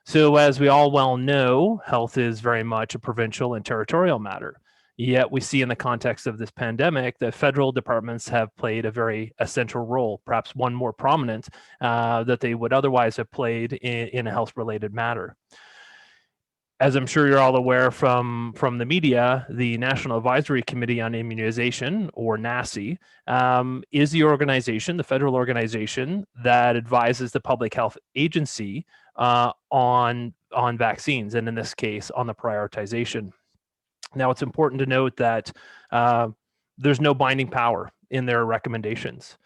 So as we all well know, health is very much a provincial and territorial matter. Yet we see in the context of this pandemic that federal departments have played a very essential role, perhaps one more prominent that they would otherwise have played in a health-related matter. As I'm sure you're all aware from the media, the National Advisory Committee on Immunization, or NACI, is the organization, the federal organization, that advises the Public Health Agency on vaccines, and in this case, on the prioritization. Now, it's important to note that there's no binding power in their recommendations.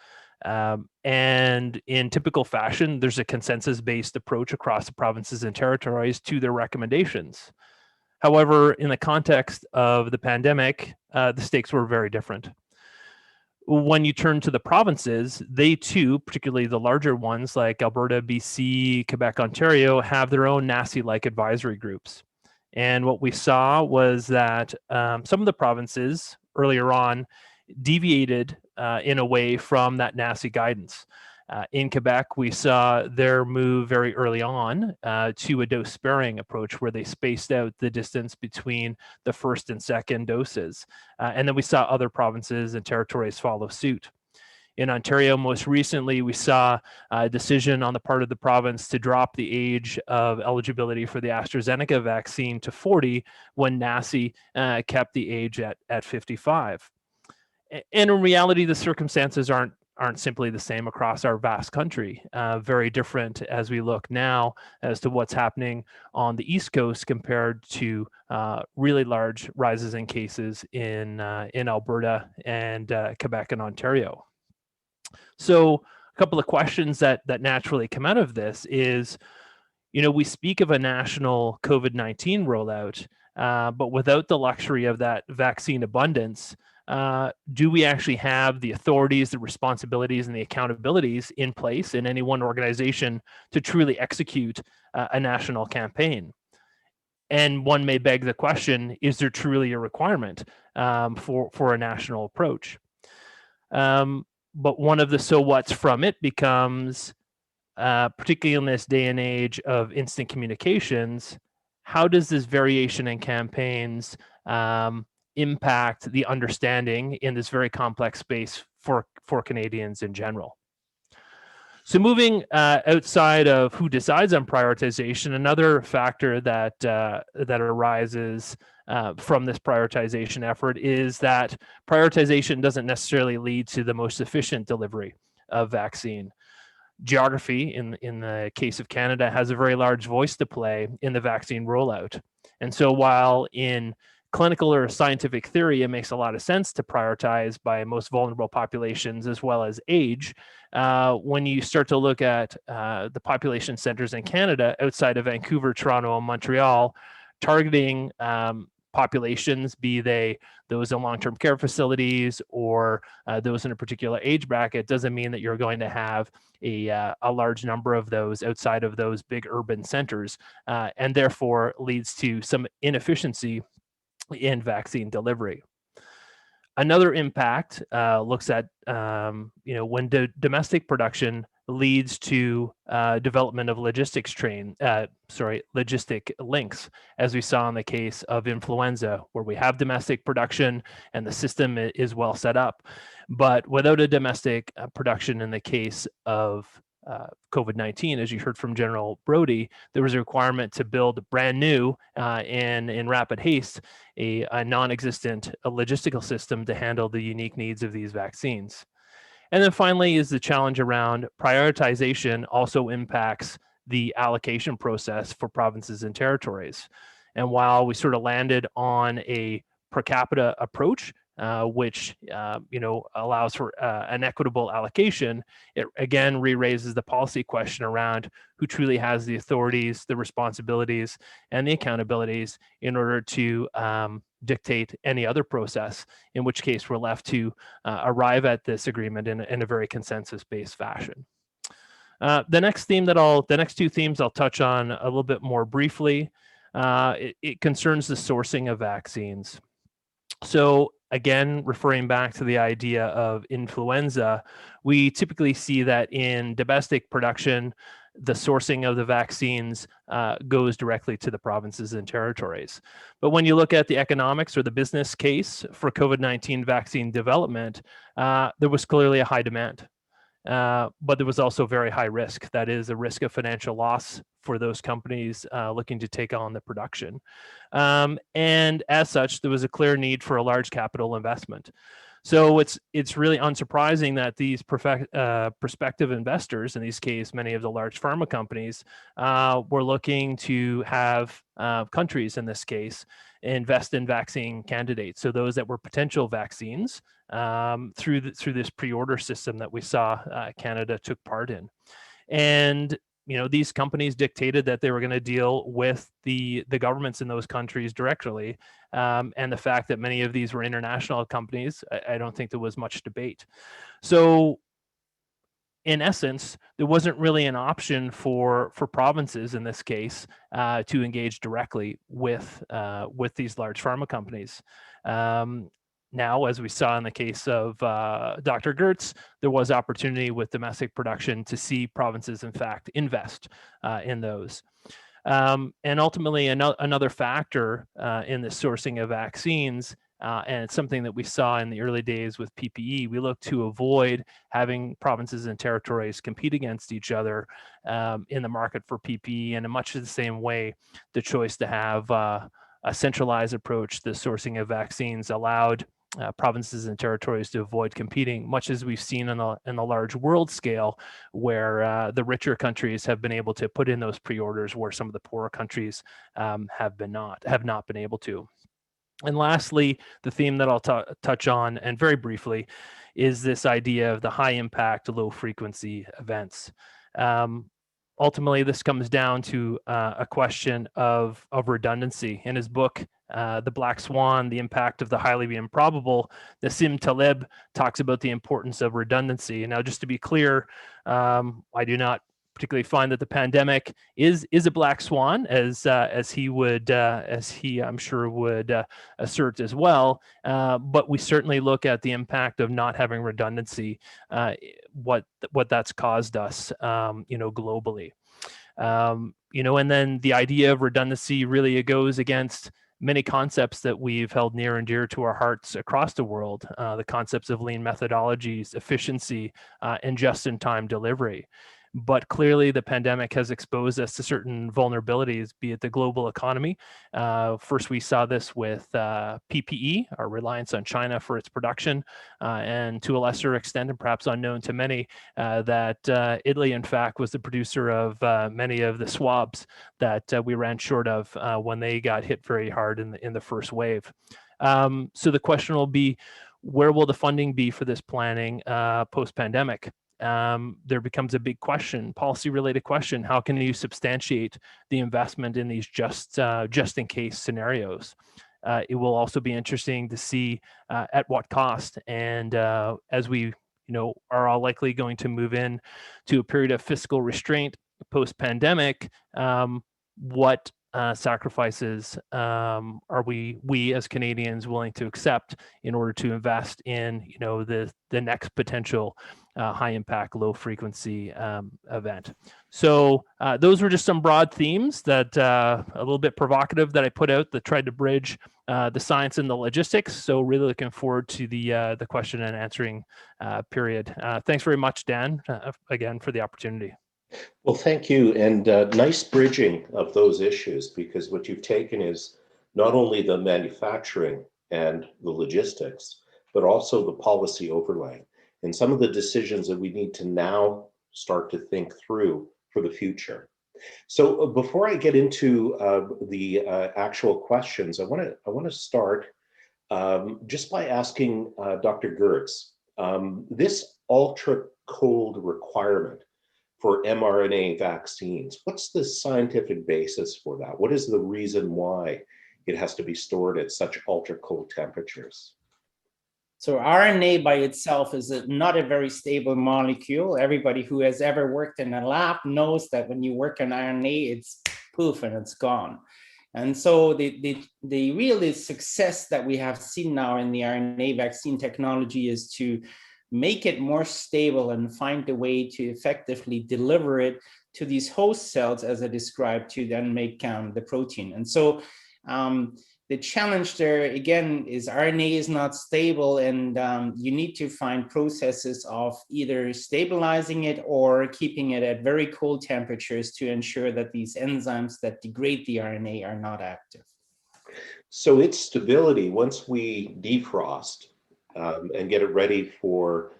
And in typical fashion, there's a consensus-based approach across the provinces and territories to their recommendations. However, in the context of the pandemic, the stakes were very different. When you turn to the provinces, they too, particularly the larger ones like Alberta, BC, Quebec, Ontario, have their own NACI-like advisory groups. And what we saw was that some of the provinces earlier on deviated in a way from that NACI guidance. In Quebec, we saw their move very early on to a dose sparing approach where they spaced out the distance between the first and second doses. And then we saw other provinces and territories follow suit. In Ontario, most recently, we saw a decision on the part of the province to drop the age of eligibility for the AstraZeneca vaccine to 40 when NACI kept the age at 55. And in reality, the circumstances aren't simply the same across our vast country. Very different as we look now as to what's happening on the East Coast compared to really large rises in cases in Alberta and Quebec and Ontario. So a couple of questions that naturally come out of this is, we speak of a national COVID-19 rollout, but without the luxury of that vaccine abundance, do we actually have the authorities, the responsibilities, and the accountabilities in place in any one organization to truly execute a national campaign? And one may beg the question, is there truly a requirement for a national approach? But one of the so what's from it becomes, particularly in this day and age of instant communications, how does this variation in campaigns impact the understanding in this very complex space for Canadians in general? So moving outside of who decides on prioritization, another factor that that arises from this prioritization effort is that prioritization doesn't necessarily lead to the most efficient delivery of vaccine. Geography, in the case of Canada, has a very large voice to play in the vaccine rollout. And so while in clinical or scientific theory, it makes a lot of sense to prioritize by most vulnerable populations as well as age. When you start to look at the population centers in Canada outside of Vancouver, Toronto, and Montreal, targeting populations, be they those in long-term care facilities or those in a particular age bracket, doesn't mean that you're going to have a large number of those outside of those big urban centers, and therefore leads to some inefficiency in vaccine delivery. Another impact looks at when domestic production leads to development of logistic links, as we saw in the case of influenza, where we have domestic production and the system is well set up, but without a domestic production in the case of COVID-19, as you heard from General Brody, there was a requirement to build brand new and in rapid haste a non-existent logistical system to handle the unique needs of these vaccines. And then finally is the challenge around prioritization also impacts the allocation process for provinces and territories. And while we sort of landed on a per capita approach, which allows for an equitable allocation, it again re-raises the policy question around who truly has the authorities, the responsibilities, and the accountabilities in order to dictate any other process, in which case we're left to arrive at this agreement in a very consensus-based fashion. The next two themes I'll touch on a little bit more briefly. It concerns the sourcing of vaccines. So again, referring back to the idea of influenza, we typically see that in domestic production, the sourcing of the vaccines goes directly to the provinces and territories. But when you look at the economics or the business case for COVID-19 vaccine development, there was clearly a high demand. But there was also very high risk. That is a risk of financial loss for those companies looking to take on the production. And as such, there was a clear need for a large capital investment. So it's really unsurprising that these prospective investors, in this case, many of the large pharma companies, were looking to have countries, in this case, invest in vaccine candidates. So those that were potential vaccines through this pre-order system that we saw Canada took part in. And these companies dictated that they were going to deal with the governments in those countries directly. And the fact that many of these were international companies, I don't think there was much debate. So in essence, there wasn't really an option for provinces in this case to engage directly with these large pharma companies. Now, as we saw in the case of Dr. Gertz, there was opportunity with domestic production to see provinces, in fact, invest in those. And ultimately, another factor in the sourcing of vaccines, and it's something that we saw in the early days with PPE, we look to avoid having provinces and territories compete against each other in the market for PPE. And in much the same way, the choice to have a centralized approach to the sourcing of vaccines allowed provinces and territories to avoid competing, much as we've seen in the large world scale, where the richer countries have been able to put in those pre-orders, where some of the poorer countries have not been able to. And lastly, the theme that I'll touch on, and very briefly, is this idea of the high impact, low frequency events. Ultimately, this comes down to a question of redundancy. In his book, The Black Swan, The Impact of the Highly Improbable, Nassim Taleb talks about the importance of redundancy. Now, just to be clear, I do not particularly find that the pandemic is a black swan, as he I'm sure would assert as well. But we certainly look at the impact of not having redundancy, what that's caused us, globally. And then the idea of redundancy really goes against many concepts that we've held near and dear to our hearts across the world, the concepts of lean methodologies, efficiency, and just-in-time delivery. but clearly the pandemic has exposed us to certain vulnerabilities, be it the global economy. First, we saw this with PPE, our reliance on China for its production, and to a lesser extent, and perhaps unknown to many, that Italy, in fact, was the producer of many of the swabs that we ran short of when they got hit very hard in the first wave. So the question will be, where will the funding be for this planning post-pandemic? There becomes a big question, policy-related question. How can you substantiate the investment in these just-in-case scenarios? It will also be interesting to see at what cost, and as we are all likely going to move in to a period of fiscal restraint post-pandemic, what sacrifices are we as Canadians willing to accept in order to invest in the next potential high impact, low frequency event? So those were just some broad themes that a little bit provocative that I put out that tried to bridge the science and the logistics. So really looking forward to the question and answering period. Thanks very much, Dan, again for the opportunity. Well, thank you. And nice bridging of those issues, because what you've taken is not only the manufacturing and the logistics, but also the policy overlay and some of the decisions that we need to now start to think through for the future. So before I get into the actual questions, I want to start just by asking Dr. Gertz, this ultra cold requirement for mRNA vaccines, what's the scientific basis for that? What is the reason why it has to be stored at such ultra cold temperatures? So RNA by itself is not a very stable molecule. Everybody who has ever worked in a lab knows that when you work on RNA, it's poof and it's gone. And so the real success that we have seen now in the RNA vaccine technology is to make it more stable and find a way to effectively deliver it to these host cells, as I described, to then make the protein. And so the challenge there, again, is RNA is not stable, and you need to find processes of either stabilizing it or keeping it at very cold temperatures to ensure that these enzymes that degrade the RNA are not active. So its stability, once we defrost, and get it ready for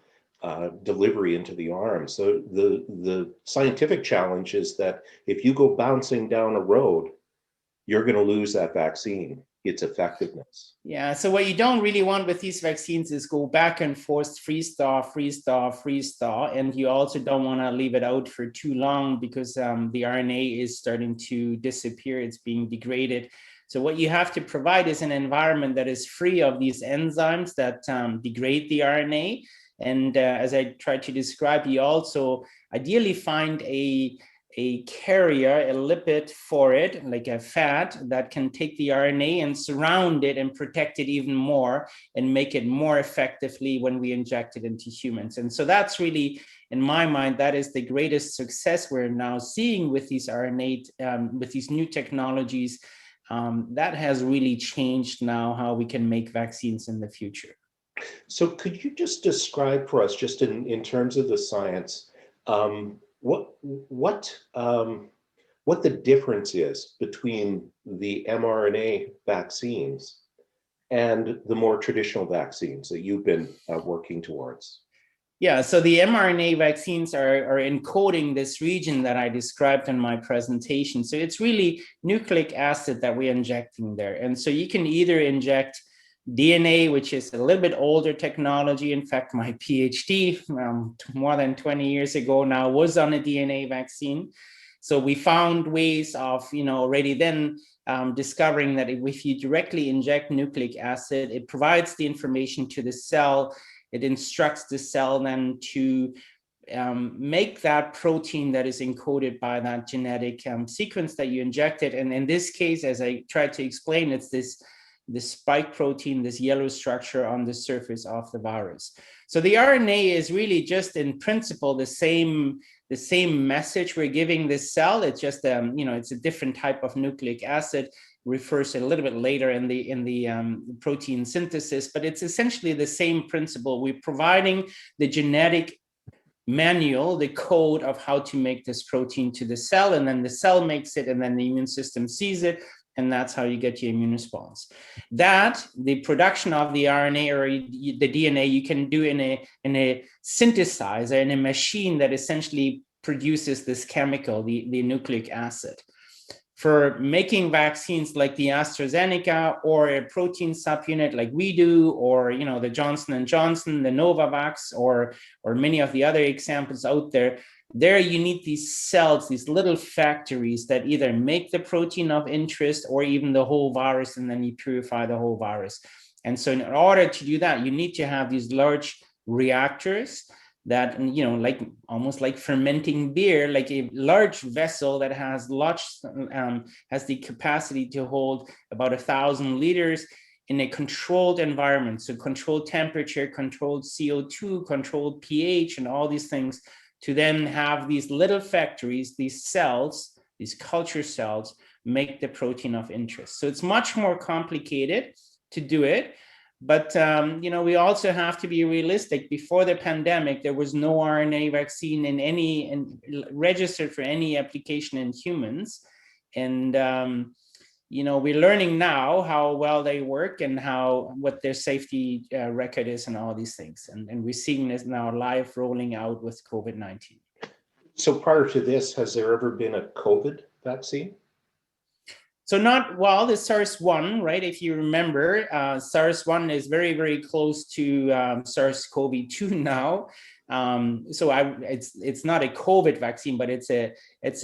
delivery into the arm. So the scientific challenge is that if you go bouncing down a road, you're going to lose that vaccine, its effectiveness. Yeah, so what you don't really want with these vaccines is go back and forth, freeze thaw, freeze thaw, freeze thaw. And you also don't want to leave it out for too long because the RNA is starting to disappear, it's being degraded. So what you have to provide is an environment that is free of these enzymes that degrade the RNA. And as I tried to describe, you also ideally find a carrier, a lipid for it, like a fat that can take the RNA and surround it and protect it even more and make it more effectively when we inject it into humans. And so that's really, in my mind, that is the greatest success we're now seeing with these RNA, with these new technologies. That has really changed now how we can make vaccines in the future. So could you just describe for us, just in terms of the science, what the difference is between the mRNA vaccines and the more traditional vaccines that you've been working towards? Yeah, so the mRNA vaccines are encoding this region that I described in my presentation. So it's really nucleic acid that we're injecting there. And so you can either inject DNA, which is a little bit older technology. In fact, my PhD more than 20 years ago now was on a DNA vaccine. So we found ways of, already then discovering that if you directly inject nucleic acid, it provides the information to the cell. It instructs the cell then to make that protein that is encoded by that genetic sequence that you injected. And in this case, as I tried to explain, it's this spike protein, this yellow structure on the surface of the virus. So the RNA is really just in principle the same message we're giving this cell. It's just it's a different type of nucleic acid, refers a little bit later in the protein synthesis, but it's essentially the same principle. We're providing the genetic manual, the code of how to make this protein to the cell, and then the cell makes it, and then the immune system sees it, and that's how you get your immune response. That, the production of the RNA or the DNA, you can do in a synthesizer, in a machine that essentially produces this chemical, the nucleic acid. For making vaccines like the AstraZeneca or a protein subunit like we do, or the Johnson & Johnson, the Novavax, or many of the other examples out there, you need these cells, these little factories that either make the protein of interest or even the whole virus, and then you purify the whole virus. And so in order to do that, you need to have these large reactors that, like almost like fermenting beer, like a large vessel that has has the capacity to hold about 1,000 liters in a controlled environment. So controlled temperature, controlled CO2, controlled pH, and all these things, to then have these little factories, these cells, these culture cells, make the protein of interest. So it's much more complicated to do it. But, we also have to be realistic. Before the pandemic, there was no RNA vaccine registered for any application in humans. And, we're learning now how well they work and what their safety record is and all these things. And we're seeing this now live rolling out with COVID-19. So prior to this, has there ever been a COVID vaccine? So the SARS-1, right? If you remember, SARS-1 is very, very close to SARS-CoV-2 now. It's not a COVID vaccine, but it's a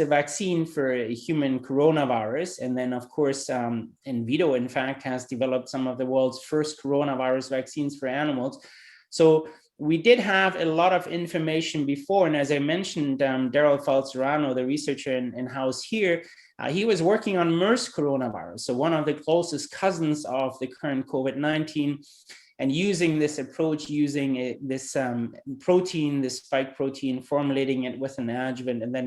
vaccine for a human coronavirus. And then, of course, Vito, in fact, has developed some of the world's first coronavirus vaccines for animals. So we did have a lot of information before. And as I mentioned, Daryl Falzerano, the researcher in-house here, he was working on MERS coronavirus, so one of the closest cousins of the current COVID-19, and using this approach, using this protein, this spike protein, formulating it with an adjuvant, and then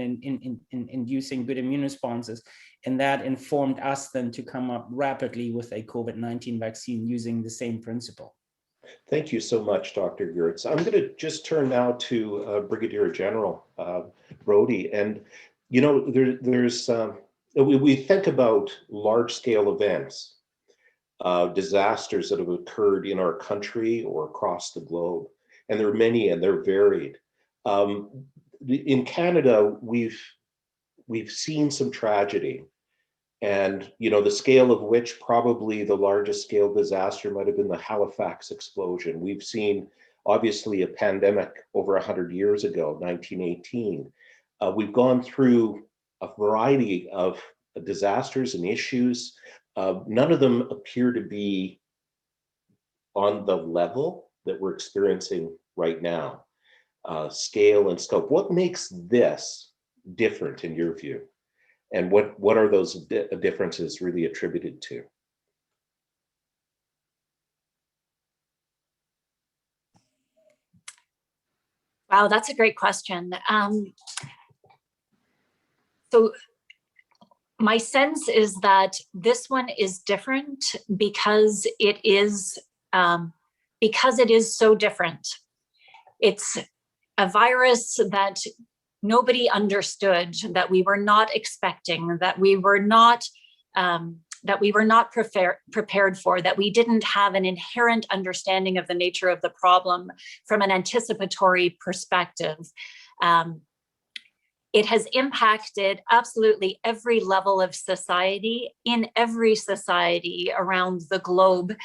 inducing good immune responses. And that informed us then to come up rapidly with a COVID-19 vaccine using the same principle. Thank you so much, Dr. Gertz. I'm going to just turn now to Brigadier General Brody. And, we think about large-scale events, disasters that have occurred in our country or across the globe, and there are many, and they're varied. In Canada, we've seen some tragedy, and the scale of which, probably the largest scale disaster might have been the Halifax explosion. We've seen, obviously, a pandemic over 100 years ago, 1918. We've gone through a variety of disasters and issues. None of them appear to be on the level that we're experiencing right now, scale and scope. What makes this different in your view? And what are those differences really attributed to? Wow, that's a great question. So my sense is that this one is different because it is so different. It's a virus that nobody understood, that we were not expecting, that we were not prepared for, that we didn't have an inherent understanding of the nature of the problem from an anticipatory perspective. It has impacted absolutely every level of society, in every society around the globe.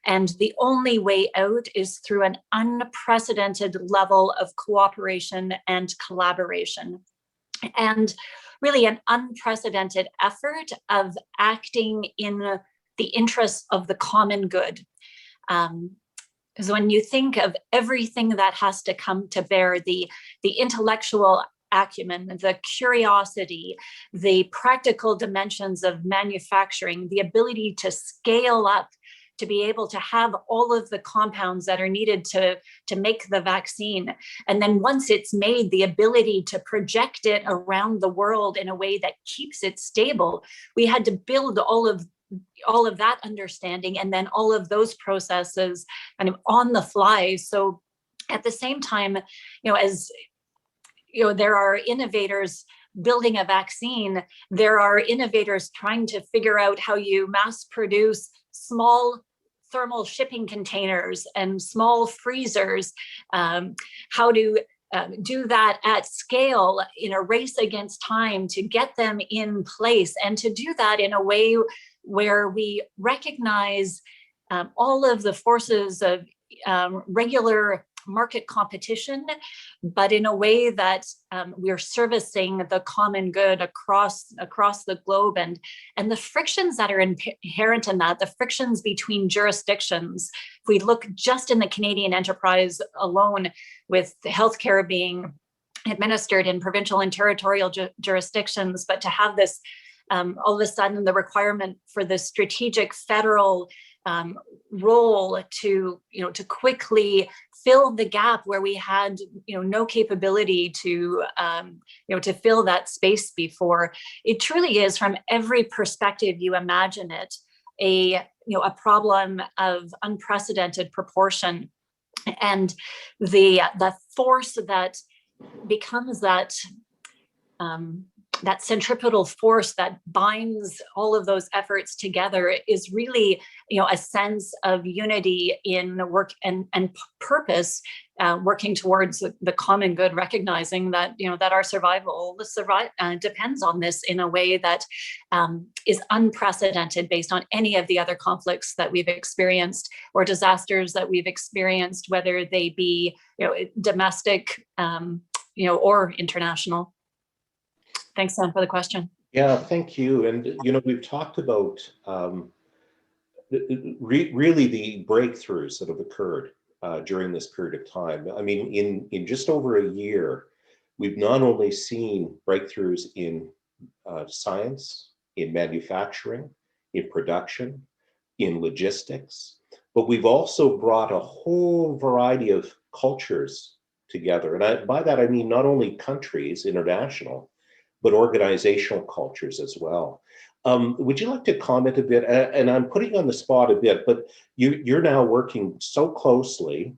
And the only way out is through an unprecedented level of cooperation and collaboration. And really an unprecedented effort of acting in the interests of the common good. Because when you think of everything that has to come to bear, the intellectual acumen, the curiosity, the practical dimensions of manufacturing, the ability to scale up, to be able to have all of the compounds that are needed to make the vaccine. And then once it's made, the ability to project it around the world in a way that keeps it stable. We had to build all of that understanding and then all of those processes kind of on the fly. So at the same time, as there are innovators building a vaccine. There are innovators trying to figure out how you mass produce small thermal shipping containers and small freezers, how to do that at scale in a race against time to get them in place, and to do that in a way where we recognize all of the forces of regular market competition, but in a way that we're servicing the common good across the globe, and the frictions that are inherent in that, the frictions between jurisdictions. If we look just in the Canadian enterprise alone, with healthcare being administered in provincial and territorial jurisdictions, but to have this all of a sudden the requirement for the strategic federal role to quickly fill the gap where we had no capability to fill that space before. It truly is, from every perspective you imagine it, a problem of unprecedented proportion, and the force that becomes that centripetal force that binds all of those efforts together is really, a sense of unity in work and purpose, working towards the common good, recognizing that, that our survival depends on this in a way that is unprecedented based on any of the other conflicts that we've experienced or disasters that we've experienced, whether they be, domestic, or international. Thanks, Sam, for the question. Yeah, thank you. And, we've talked about really the breakthroughs that have occurred during this period of time. I mean, in just over a year, we've not only seen breakthroughs in science, in manufacturing, in production, in logistics, but we've also brought a whole variety of cultures together. And by that, I mean not only countries, international, but organizational cultures as well. Would you like to comment a bit? And I'm putting you on the spot a bit, but you're now working so closely,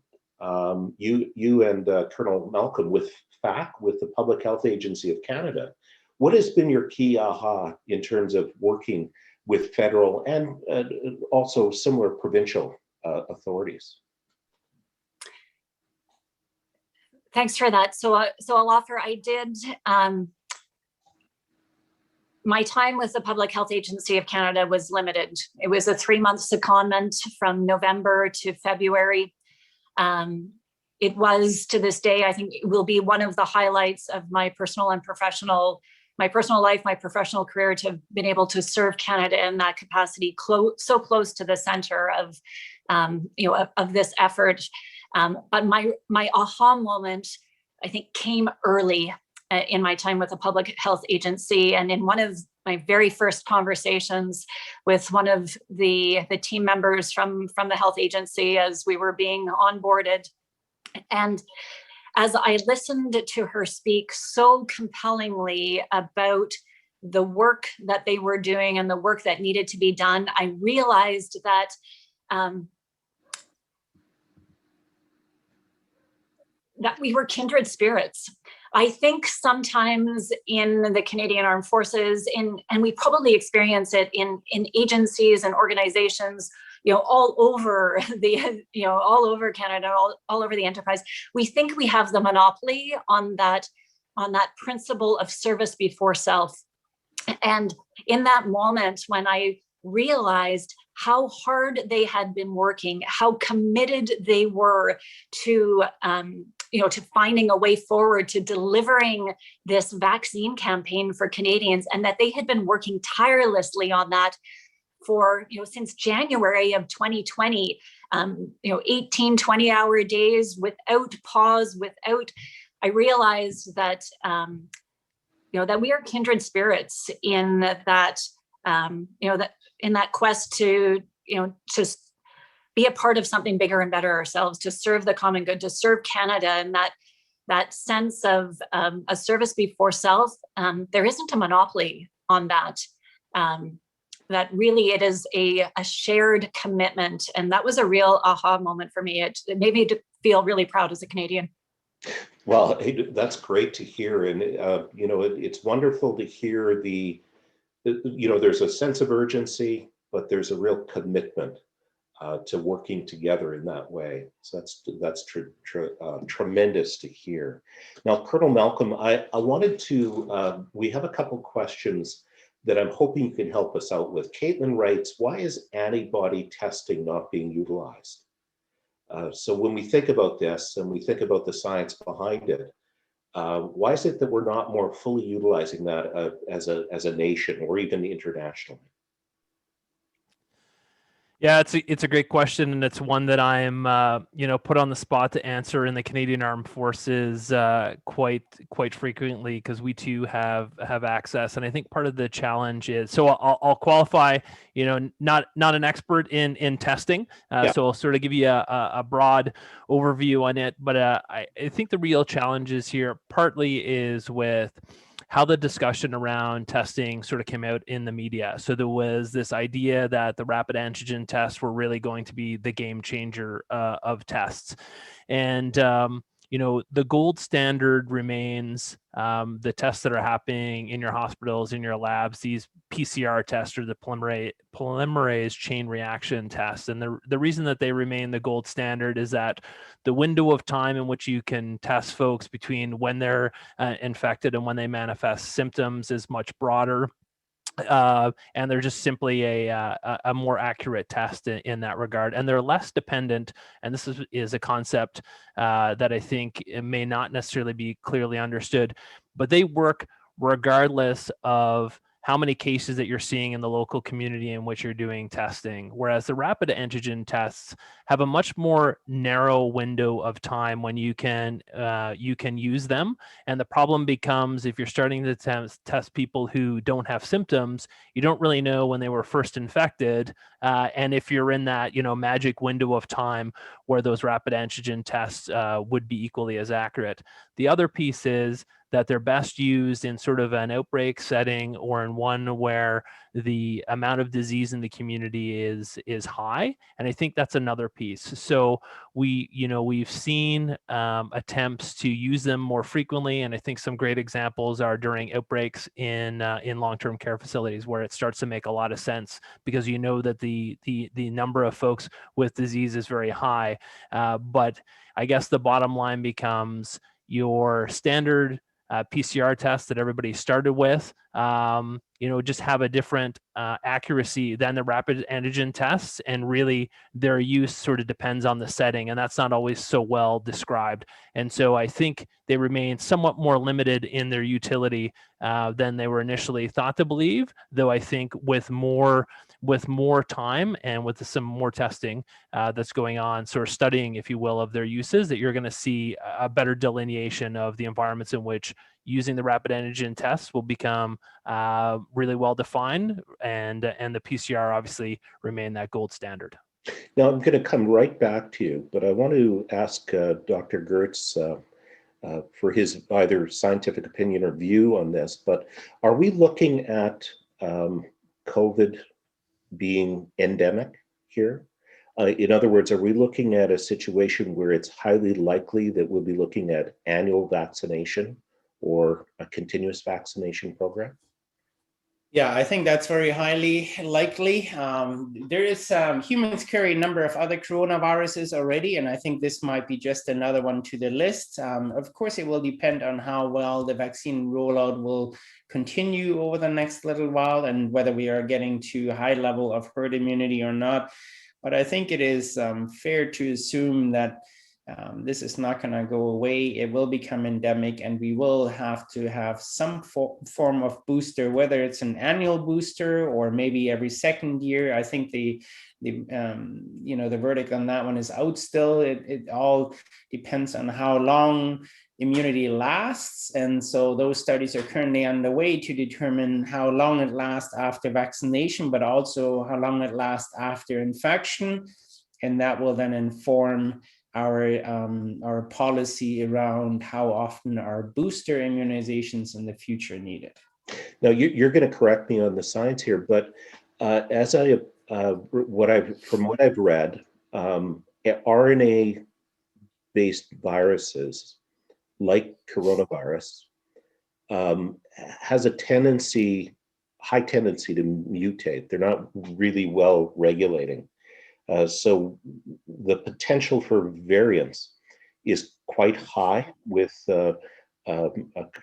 you and Colonel Malcolm, with FAC, with the Public Health Agency of Canada. What has been your key aha in terms of working with federal and also similar provincial authorities? Thanks for that. So I'll offer, I did, my time with the Public Health Agency of Canada was limited. It was a 3-month secondment from November to February. It was, to this day, I think it will be one of the highlights of my personal life, my professional career, to have been able to serve Canada in that capacity, so close to the center of, of this effort. But my aha moment, I think, came early in my time with the Public Health Agency, and in one of my very first conversations with one of the team members from the health agency as we were being onboarded. And as I listened to her speak so compellingly about the work that they were doing and the work that needed to be done, I realized that that we were kindred spirits. I think sometimes in the Canadian Armed Forces, and we probably experience it in agencies and organizations, all over all over Canada, all over the enterprise, we think we have the monopoly on that principle of service before self. And in that moment, when I realized how hard they had been working, how committed they were to to finding a way forward, to delivering this vaccine campaign for Canadians, and that they had been working tirelessly on that for, since January of 2020, 18, 20-hour days without pause, I realized that, that we are kindred spirits in that, that in that quest to, to be a part of something bigger and better ourselves, to serve the common good, to serve Canada, and that sense of a service before self. There isn't a monopoly on that. That really it is a shared commitment, and that was a real aha moment for me. It made me feel really proud as a Canadian. Well, that's great to hear. And, it's wonderful to hear there's a sense of urgency, but there's a real commitment to working together in that way. So that's tremendous to hear. Now, Colonel Malcolm, I wanted to, we have a couple questions that I'm hoping you can help us out with. Caitlin writes, why is antibody testing not being utilized? So when we think about this and we think about the science behind it, why is it that we're not more fully utilizing that as a nation or even internationally? Yeah, it's a great question, and it's one that I am put on the spot to answer in the Canadian Armed Forces quite frequently, because we too have access. And I think part of the challenge is, so I'll qualify, not an expert in testing, Yeah. so I'll sort of give you a broad overview on it. But I think the real challenges here partly is with how the discussion around testing sort of came out in the media. So there was this idea that the rapid antigen tests were really going to be the game changer of tests. And, the gold standard remains the tests that are happening in your hospitals, in your labs, these PCR tests, or the polymerase chain reaction tests. And the reason that they remain the gold standard is that the window of time in which you can test folks between when they're infected and when they manifest symptoms is much broader. And they're just simply a more accurate test in that regard, and they're less dependent. And this is a concept that I think it may not necessarily be clearly understood, but they work regardless of how many cases that you're seeing in the local community in which you're doing testing. Whereas the rapid antigen tests have a much more narrow window of time when you can use them. And the problem becomes, if you're starting to test people who don't have symptoms, you don't really know when they were first infected. And if you're in that magic window of time where those rapid antigen tests would be equally as accurate. The other piece is that they're best used in sort of an outbreak setting, or in one where the amount of disease in the community is high. And I think that's another piece. So we've seen attempts to use them more frequently, and I think some great examples are during outbreaks in long-term care facilities, where it starts to make a lot of sense, because that the number of folks with disease is very high. But I guess the bottom line becomes your standard PCR test that everybody started with, just have a different accuracy than the rapid antigen tests, and really their use sort of depends on the setting, and that's not always so well described. And so I think they remain somewhat more limited in their utility than they were initially thought to believe, though I think with more time and with some more testing that's going on, sort of studying, if you will, of their uses, that you're going to see a better delineation of the environments in which using the rapid antigen tests will become really well defined, and the PCR obviously remain that gold standard. Now, I'm going to come right back to you, but I want to ask Dr. Gertz for his either scientific opinion or view on this, but are we looking at COVID being endemic here? In other words, are we looking at a situation where it's highly likely that we'll be looking at annual vaccination or a continuous vaccination program? Yeah, I think that's very highly likely. There is humans carry a number of other coronaviruses already, and I think this might be just another one to the list. Of course, it will depend on how well the vaccine rollout will continue over the next little while, and whether we are getting to a high level of herd immunity or not. But I think it is fair to assume that this is not going to go away. It will become endemic, and we will have to have some form of booster, whether it's an annual booster or maybe every second year. I think the verdict on that one is out still. It all depends on how long immunity lasts, and so those studies are currently underway to determine how long it lasts after vaccination, but also how long it lasts after infection, and that will then inform our policy around how often are booster immunizations in the future needed. Now, you're going to correct me on the science here, but as from what I've read, RNA-based viruses like coronavirus, has a high tendency to mutate. They're not really well regulating. So the potential for variants is quite high with a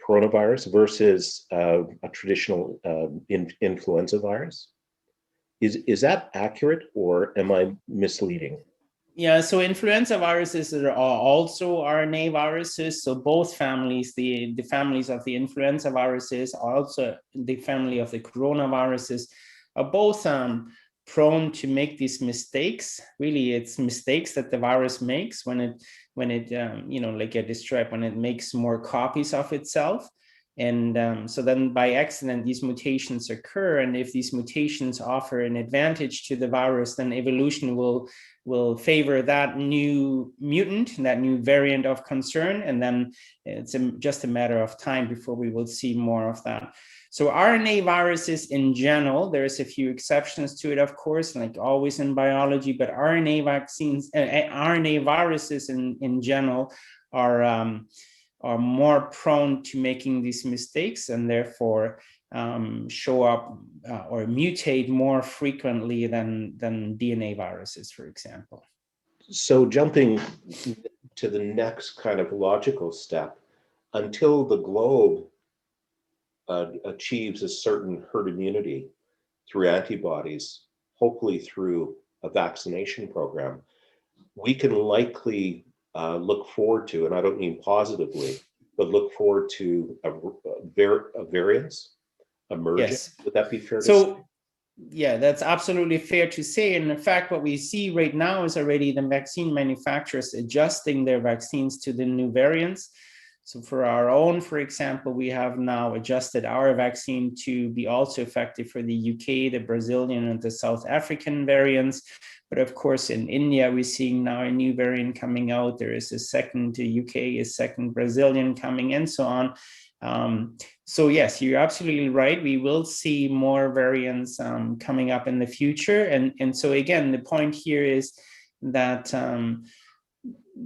coronavirus versus a traditional influenza virus. Is that accurate, or am I misleading? Yeah, so influenza viruses are also RNA viruses. So both families, the families of the influenza viruses, also the family of the coronaviruses, are both prone to make these mistakes. Really, it's mistakes that the virus makes when it like I described, when it makes more copies of itself. And so then by accident, these mutations occur. And if these mutations offer an advantage to the virus, then evolution will favor that new mutant, that new variant of concern. And then it's just a matter of time before we will see more of that. So RNA viruses in general, there's a few exceptions to it, of course, like always in biology, but RNA vaccines, RNA viruses in general are more prone to making these mistakes, and therefore show up or mutate more frequently than DNA viruses, for example. So jumping to the next kind of logical step, until the globe achieves a certain herd immunity through antibodies, hopefully through a vaccination program, we can likely look forward to, and I don't mean positively, but look forward to a variance emerging. Yes. Would that be fair to say? Yeah, that's absolutely fair to say. And in fact, what we see right now is already the vaccine manufacturers adjusting their vaccines to the new variants. So for our own, for example, we have now adjusted our vaccine to be also effective for the UK, the Brazilian, and the South African variants. But of course, in India, we're seeing now a new variant coming out. There is a second UK, a second Brazilian coming, and so on. So yes, you're absolutely right. We will see more variants coming up in the future. And so again, the point here is that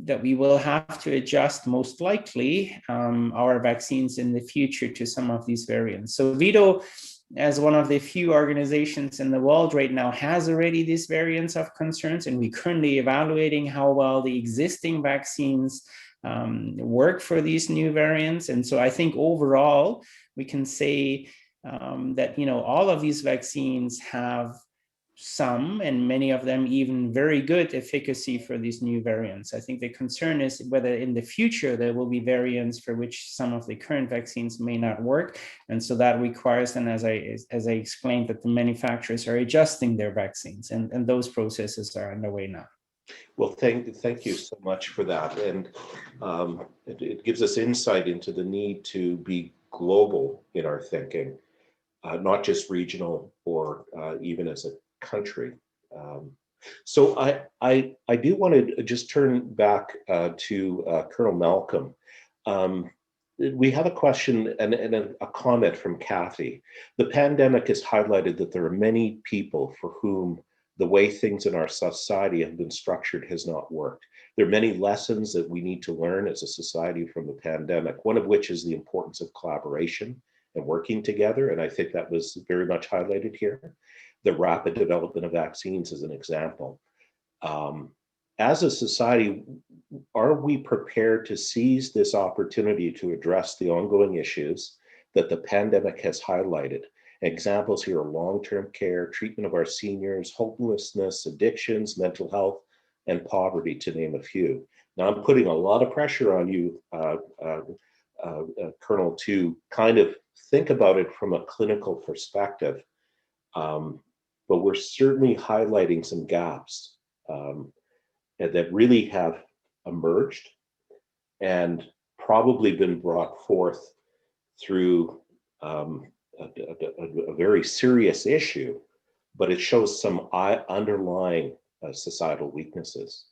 that we will have to adjust most likely our vaccines in the future to some of these variants. So Vito, as one of the few organizations in the world right now, has already these variants of concerns, and we're currently evaluating how well the existing vaccines work for these new variants. And so I think overall, we can say that, all of these vaccines have some, and many of them even very good efficacy for these new variants. I think the concern is whether in the future there will be variants for which some of the current vaccines may not work. And so that requires then, as I explained, that the manufacturers are adjusting their vaccines, and those processes are underway now. Well, thank you so much for that. And it gives us insight into the need to be global in our thinking, not just regional or even as a country. So I do want to just turn back to Colonel Malcolm. We have a question and a comment from Kathy. The pandemic has highlighted that there are many people for whom the way things in our society have been structured has not worked. There are many lessons that we need to learn as a society from the pandemic, one of which is the importance of collaboration and working together. And I think that was very much highlighted here. The rapid development of vaccines is an example. As a society, are we prepared to seize this opportunity to address the ongoing issues that the pandemic has highlighted? Examples here are long-term care, treatment of our seniors, homelessness, addictions, mental health, and poverty, to name a few. Now, I'm putting a lot of pressure on you, Colonel, to kind of think about it from a clinical perspective. But we're certainly highlighting some gaps that really have emerged and probably been brought forth through a very serious issue, but it shows some underlying societal weaknesses.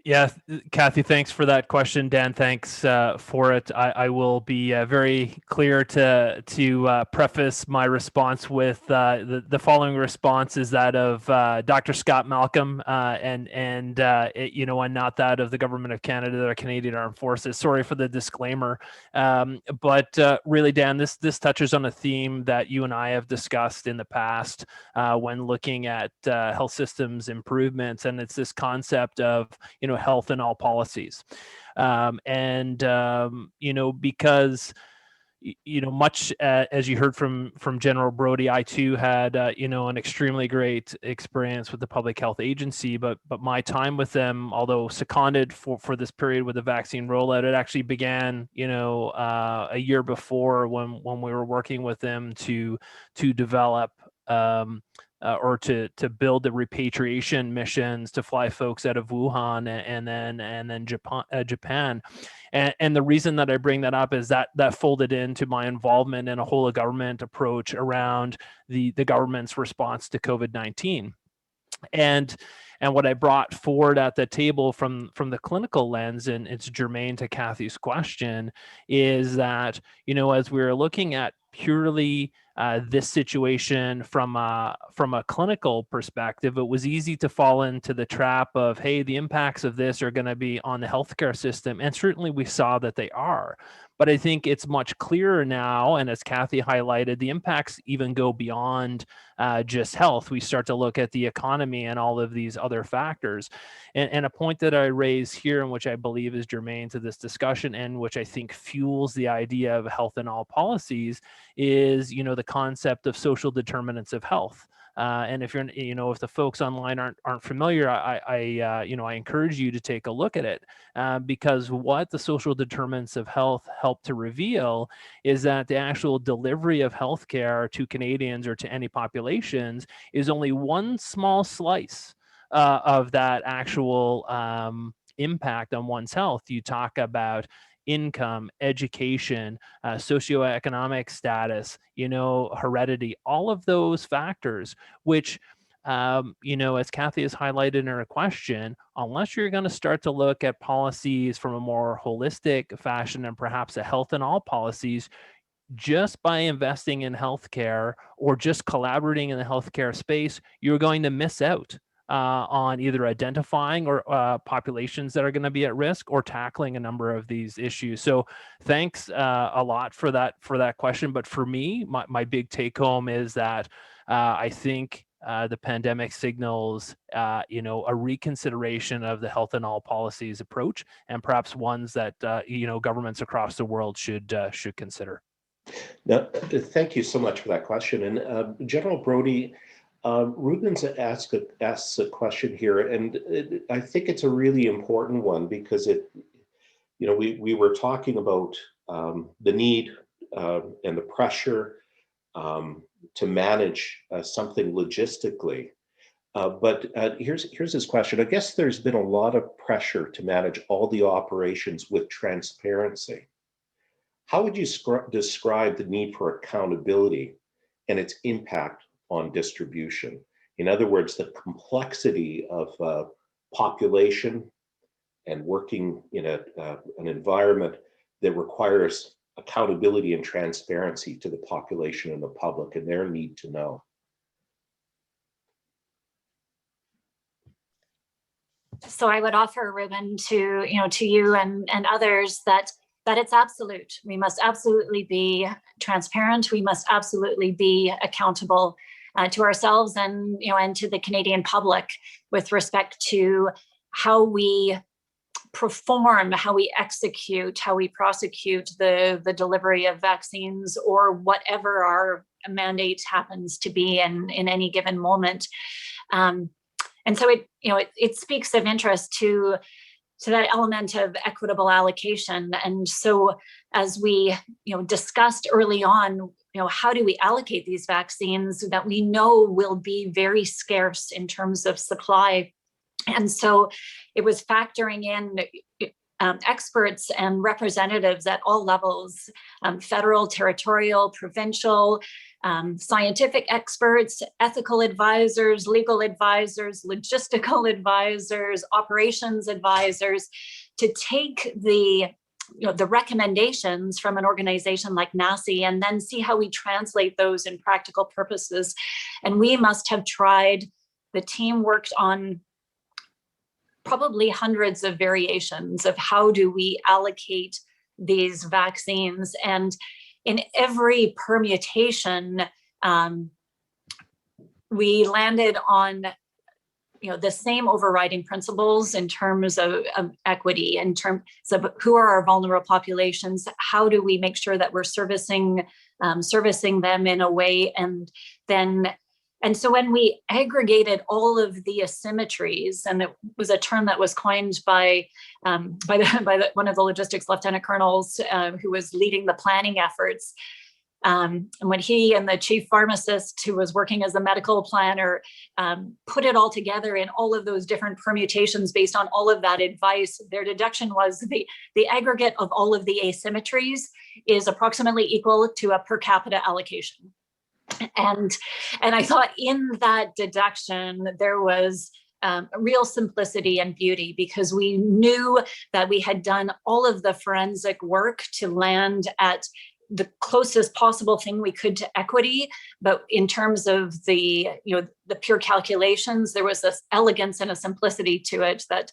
Yeah, Kathy, thanks for that question. Dan, thanks for it. I will be very clear to preface my response with the following response is that of Dr. Scott Malcolm, and not that of the Government of Canada or Canadian Armed Forces. Sorry for the disclaimer, but really, Dan, this touches on a theme that you and I have discussed in the past when looking at health systems improvements, and it's this concept of health in all policies. Because much as you heard from General Brody, I too had an extremely great experience with the Public Health Agency, but my time with them, although seconded for this period with the vaccine rollout, it actually began a year before when we were working with them to develop or to build the repatriation missions to fly folks out of Wuhan and then Japan. And the reason that I bring that up is that folded into my involvement in a whole of government approach around the government's response to COVID-19. And what I brought forward at the table from the clinical lens, and it's germane to Kathy's question, is that, as we were looking at purely this situation from a clinical perspective, it was easy to fall into the trap of, hey, the impacts of this are going to be on the healthcare system. And certainly we saw that they are. But I think it's much clearer now, and as Kathy highlighted, the impacts even go beyond just health. We start to look at the economy and all of these other factors. And a point that I raise here, and which I believe is germane to this discussion, and which I think fuels the idea of health in all policies, is the concept of social determinants of health. And if if the folks online aren't familiar, I encourage you to take a look at it, because what the social determinants of health help to reveal is that the actual delivery of healthcare to Canadians or to any populations is only one small slice of that actual impact on one's health. You talk about income, education, socioeconomic status, heredity, all of those factors, which, as Kathy has highlighted in her question, unless you're going to start to look at policies from a more holistic fashion and perhaps a health in all policies, just by investing in healthcare or just collaborating in the healthcare space, you're going to miss out on either identifying or populations that are going to be at risk or tackling a number of these issues. So thanks a lot for that question. But for me, my big take home is that I think the pandemic signals, a reconsideration of the health in all policies approach, and perhaps ones that governments across the world should consider. Now, thank you so much for that question. And General Brody, Ruben's asks a question here, and I think it's a really important one, because we were talking about the need and the pressure to manage something logistically. But here's his question. I guess there's been a lot of pressure to manage all the operations with transparency. How would you describe the need for accountability and its impact on distribution? In other words, the complexity of population and working in an environment that requires accountability and transparency to the population and the public and their need to know. So I would offer, Ruben, to you and others that it's absolute. We must absolutely be transparent. We must absolutely be accountable to ourselves and to the Canadian public with respect to how we perform, how we execute, how we prosecute the delivery of vaccines, or whatever our mandate happens to be in any given moment. And so it speaks of interest to that element of equitable allocation. And so as we discussed early on, how do we allocate these vaccines that we know will be very scarce in terms of supply? And so it was factoring in experts and representatives at all levels, federal, territorial, provincial, scientific experts, ethical advisors, legal advisors, logistical advisors, operations advisors, to take the recommendations from an organization like NACI and then see how we translate those in practical purposes. And we must have tried, the team worked on probably hundreds of variations of how do we allocate these vaccines. And in every permutation, we landed on the same overriding principles in terms of equity, in terms of who are our vulnerable populations, how do we make sure that we're servicing them in a way, and so when we aggregated all of the asymmetries, and it was a term that was coined by one of the logistics lieutenant colonels who was leading the planning efforts. And when he and the chief pharmacist who was working as a medical planner put it all together in all of those different permutations based on all of that advice, their deduction was the aggregate of all of the asymmetries is approximately equal to a per capita allocation. And I thought in that deduction, there was real simplicity and beauty, because we knew that we had done all of the forensic work to land at the closest possible thing we could to equity. But in terms of the pure calculations, there was this elegance and a simplicity to it that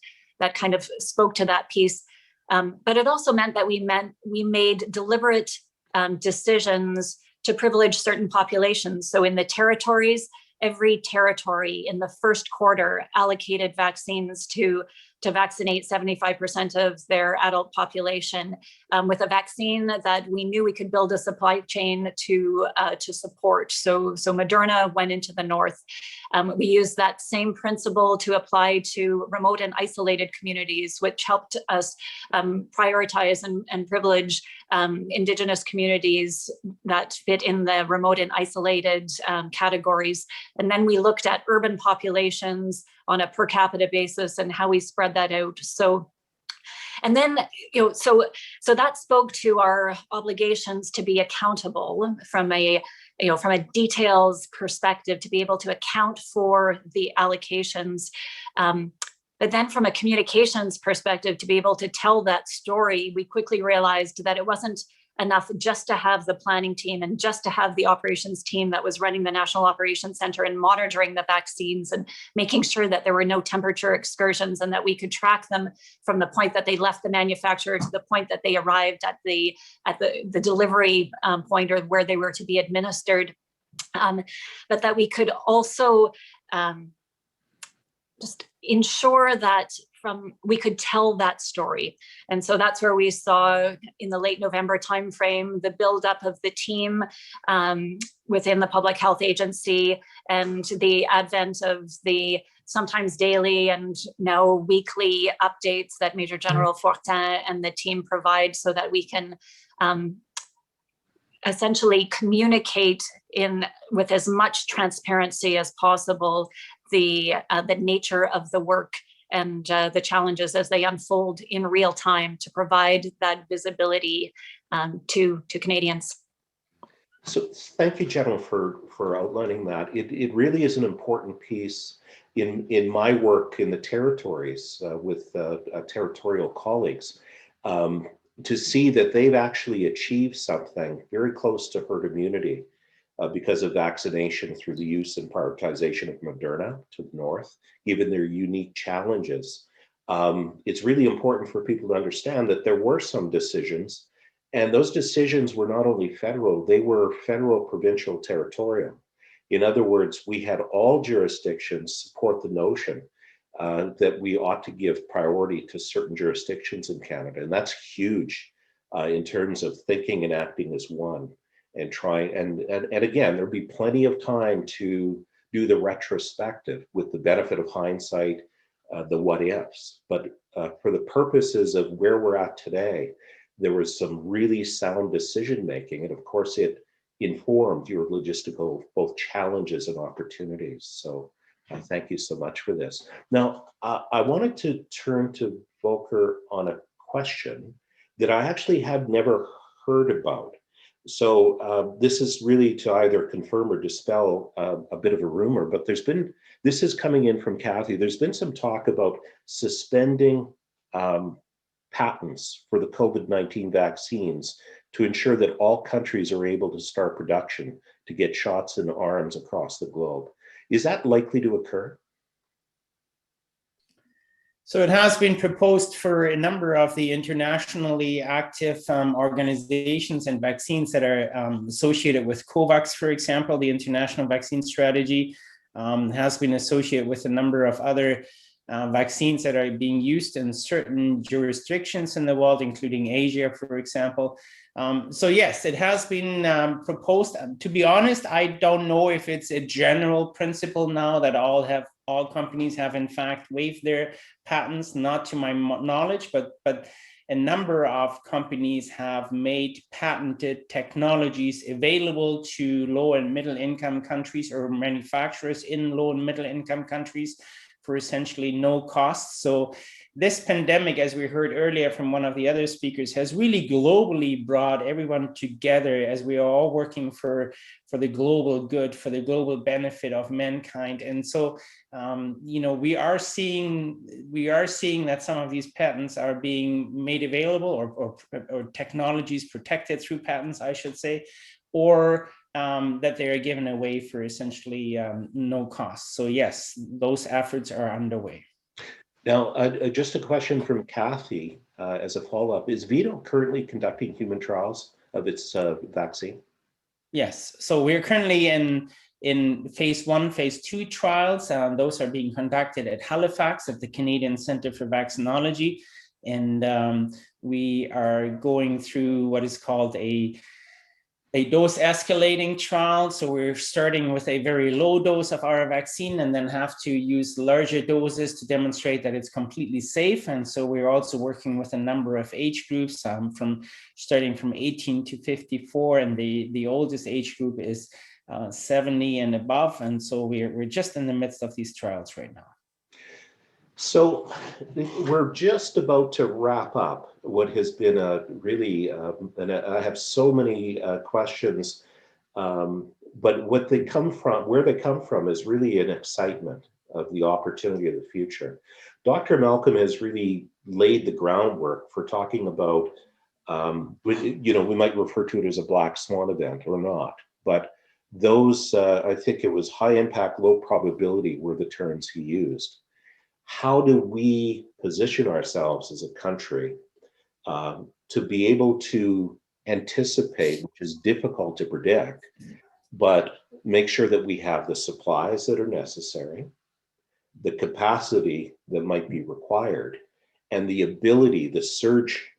kind of spoke to that piece. But it also meant that we made deliberate decisions to privilege certain populations. So in the territories, every territory in the first quarter allocated vaccines to vaccinate 75% of their adult population with a vaccine that we knew we could build a supply chain to support. So Moderna went into the north. We used that same principle to apply to remote and isolated communities, which helped us prioritize and privilege Indigenous communities that fit in the remote and isolated categories. And then we looked at urban populations on a per capita basis and how we spread that out. So that spoke to our obligations to be accountable from a details perspective, to be able to account for the allocations. But then from a communications perspective, to be able to tell that story, we quickly realized that it wasn't enough just to have the planning team and just to have the operations team that was running the National Operations Center and monitoring the vaccines and making sure that there were no temperature excursions and that we could track them from the point that they left the manufacturer to the point that they arrived at the delivery point, or where they were to be administered. But that we could also just ensure that we could tell that story. And so that's where we saw in the late November timeframe, the buildup of the team within the Public Health Agency and the advent of the sometimes daily and now weekly updates that Major General Fortin and the team provide, so that we can essentially communicate with as much transparency as possible the nature of the work and the challenges as they unfold in real time, to provide that visibility to Canadians. So thank you, Jenna, for outlining that. It really is an important piece in my work in the territories with territorial colleagues, to see that they've actually achieved something very close to herd immunity because of vaccination through the use and prioritization of Moderna to the north, given their unique challenges. It's really important for people to understand that there were some decisions, and those decisions were not only federal, they were federal, provincial, territorial. In other words, we had all jurisdictions support the notion that we ought to give priority to certain jurisdictions in Canada. And that's huge in terms of thinking and acting as one. And trying, and again, there'll be plenty of time to do the retrospective with the benefit of hindsight, the what ifs. But for the purposes of where we're at today, there was some really sound decision making, and of course, it informed your logistical both challenges and opportunities. So, thank you so much for this. Now, I wanted to turn to Volker on a question that I actually had never heard about. This is really to either confirm or dispel a bit of a rumor, but this is coming in from Kathy. There's been some talk about suspending patents for the COVID-19 vaccines to ensure that all countries are able to start production to get shots in arms across the globe. Is that likely to occur? So it has been proposed for a number of the internationally active organizations and vaccines that are associated with COVAX, for example. The International Vaccine Strategy has been associated with a number of other vaccines that are being used in certain jurisdictions in the world, including Asia, for example. So yes, it has been proposed. To be honest, I don't know if it's a general principle now that all companies have in fact waived their patents, not to my knowledge, but a number of companies have made patented technologies available to low and middle income countries or manufacturers in low and middle income countries for essentially no cost. So this pandemic, as we heard earlier from one of the other speakers, has really globally brought everyone together as we are all working for the global good, for the global benefit of mankind. And so, we are seeing that some of these patents are being made available or technologies protected through patents, I should say, or that they are given away for essentially no cost. So yes, those efforts are underway. Now, just a question from Kathy as a follow-up. Is Vito currently conducting human trials of its vaccine? Yes, so we're currently in phase 1, phase 2 trials. Those are being conducted at Halifax at the Canadian Centre for Vaccinology. And we are going through what is called a dose escalating trial. So we're starting with a very low dose of our vaccine and then have to use larger doses to demonstrate that it's completely safe. And so we're also working with a number of age groups starting from 18 to 54. And the oldest age group is 70 and above. And so we're just in the midst of these trials right now. So we're just about to wrap up what has been a really, and I have so many questions, but where they come from is really an excitement of the opportunity of the future. Dr. Malcolm has really laid the groundwork for talking about, we might refer to it as a black swan event or not, but those, I think it was high impact, low probability were the terms he used. How do we position ourselves as a country to be able to anticipate, which is difficult to predict, but make sure that we have the supplies that are necessary, the capacity that might be required, and the ability, the surge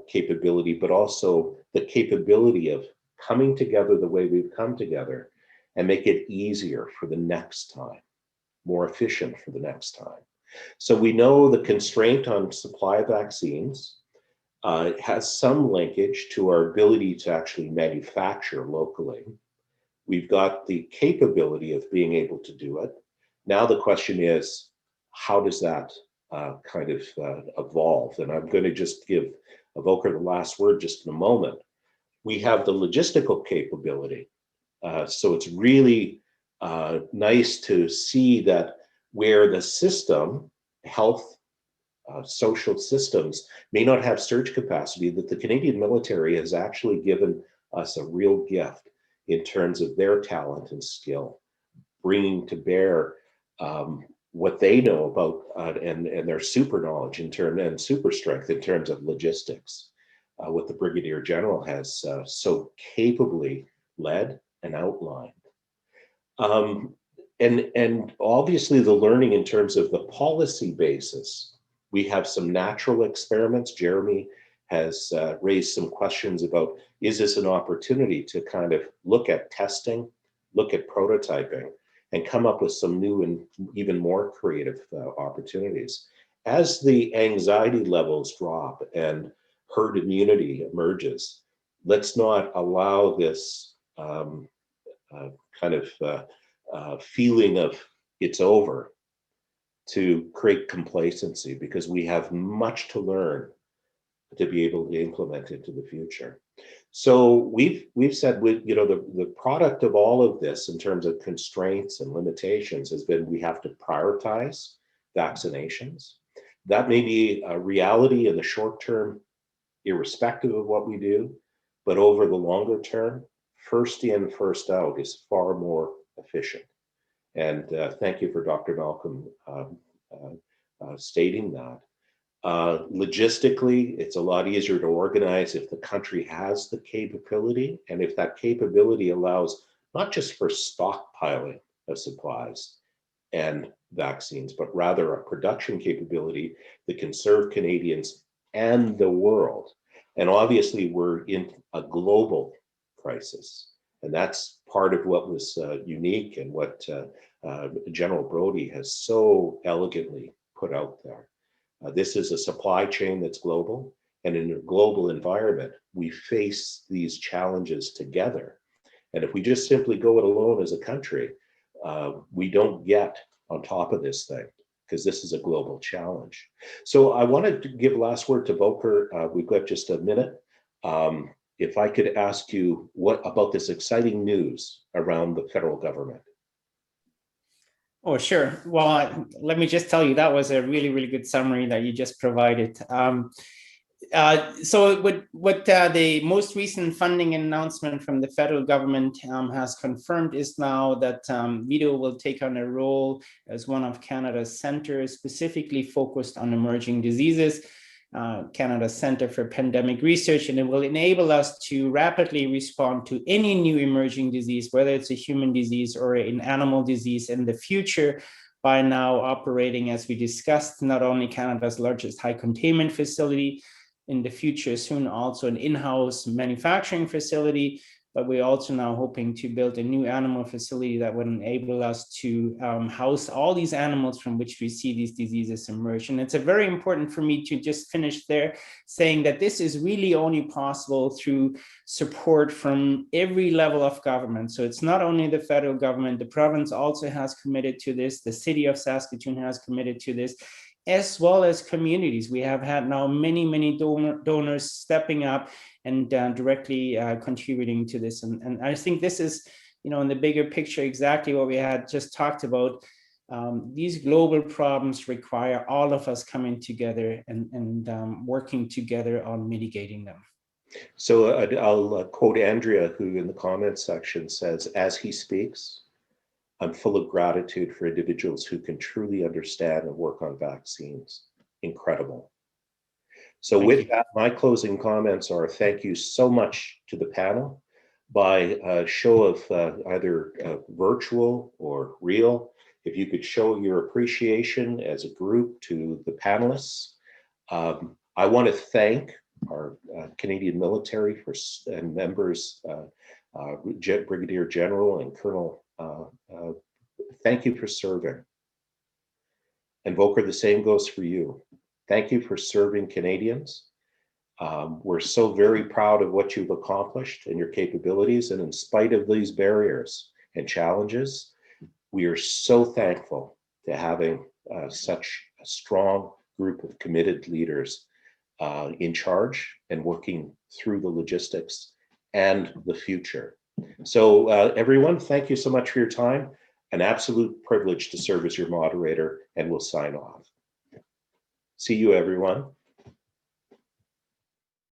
capability, but also the capability of coming together the way we've come together and make it easier for the next time, more efficient for the next time. So we know the constraint on supply of vaccines has some linkage to our ability to actually manufacture locally. We've got the capability of being able to do it. Now the question is, how does that evolve? And I'm going to just give Volker the last word just in a moment. We have the logistical capability. So it's really nice to see that where the system, health, social systems may not have surge capacity, that the Canadian military has actually given us a real gift in terms of their talent and skill, bringing to bear what they know about and their super knowledge and super strength in terms of logistics, what the Brigadier General has so capably led and outlined. And obviously the learning in terms of the policy basis, we have some natural experiments. Jeremy has raised some questions about, is this an opportunity to kind of look at testing, look at prototyping, and come up with some new and even more creative opportunities. As the anxiety levels drop and herd immunity emerges, let's not allow this feeling of it's over to create complacency, because we have much to learn to be able to implement into the future. So we've said, the product of all of this in terms of constraints and limitations has been we have to prioritize vaccinations. That may be a reality in the short term, irrespective of what we do, but over the longer term, first in, first out is far more efficient. And thank you for Dr. Malcolm stating that. Logistically, it's a lot easier to organize if the country has the capability, and if that capability allows not just for stockpiling of supplies and vaccines, but rather a production capability that can serve Canadians and the world. And obviously, we're in a global crisis, and that's part of what was unique and what General Brody has so elegantly put out there. This is a supply chain that's global, and in a global environment, we face these challenges together. And if we just simply go it alone as a country, we don't get on top of this thing, because this is a global challenge. So I wanted to give last word to Volker. We've got just a minute. If I could ask you what about this exciting news around the federal government? Oh, sure. Well, let me just tell you, that was a really, really good summary that you just provided. So what the most recent funding announcement from the federal government has confirmed is now that Vito will take on a role as one of Canada's centers specifically focused on emerging diseases, Canada's Centre for Pandemic Research, and it will enable us to rapidly respond to any new emerging disease, whether it's a human disease or an animal disease in the future, by now operating, as we discussed, not only Canada's largest high containment facility, in the future soon also an in-house manufacturing facility, but we're also now hoping to build a new animal facility that would enable us to house all these animals from which we see these diseases emerge. And it's very important for me to just finish there, saying that this is really only possible through support from every level of government. So it's not only the federal government, the province also has committed to this, the city of Saskatoon has committed to this, as well as communities. We have had now many donors stepping up and directly contributing to this. And I think this is, in the bigger picture, exactly what we had just talked about. These global problems require all of us coming together and working together on mitigating them. So I'll quote Andrea, who in the comments section says, as he speaks, I'm full of gratitude for individuals who can truly understand and work on vaccines. Incredible. So with that, my closing comments are thank you so much to the panel. By a show of either virtual or real, if you could show your appreciation as a group to the panelists. I want to thank our Canadian military and members, Brigadier General and Colonel. Thank you for serving. And Volker, the same goes for you. Thank you for serving Canadians. We're so very proud of what you've accomplished and your capabilities. And in spite of these barriers and challenges, we are so thankful to having such a strong group of committed leaders in charge and working through the logistics and the future. So everyone, thank you so much for your time. An absolute privilege to serve as your moderator, and we'll sign off. See you, everyone.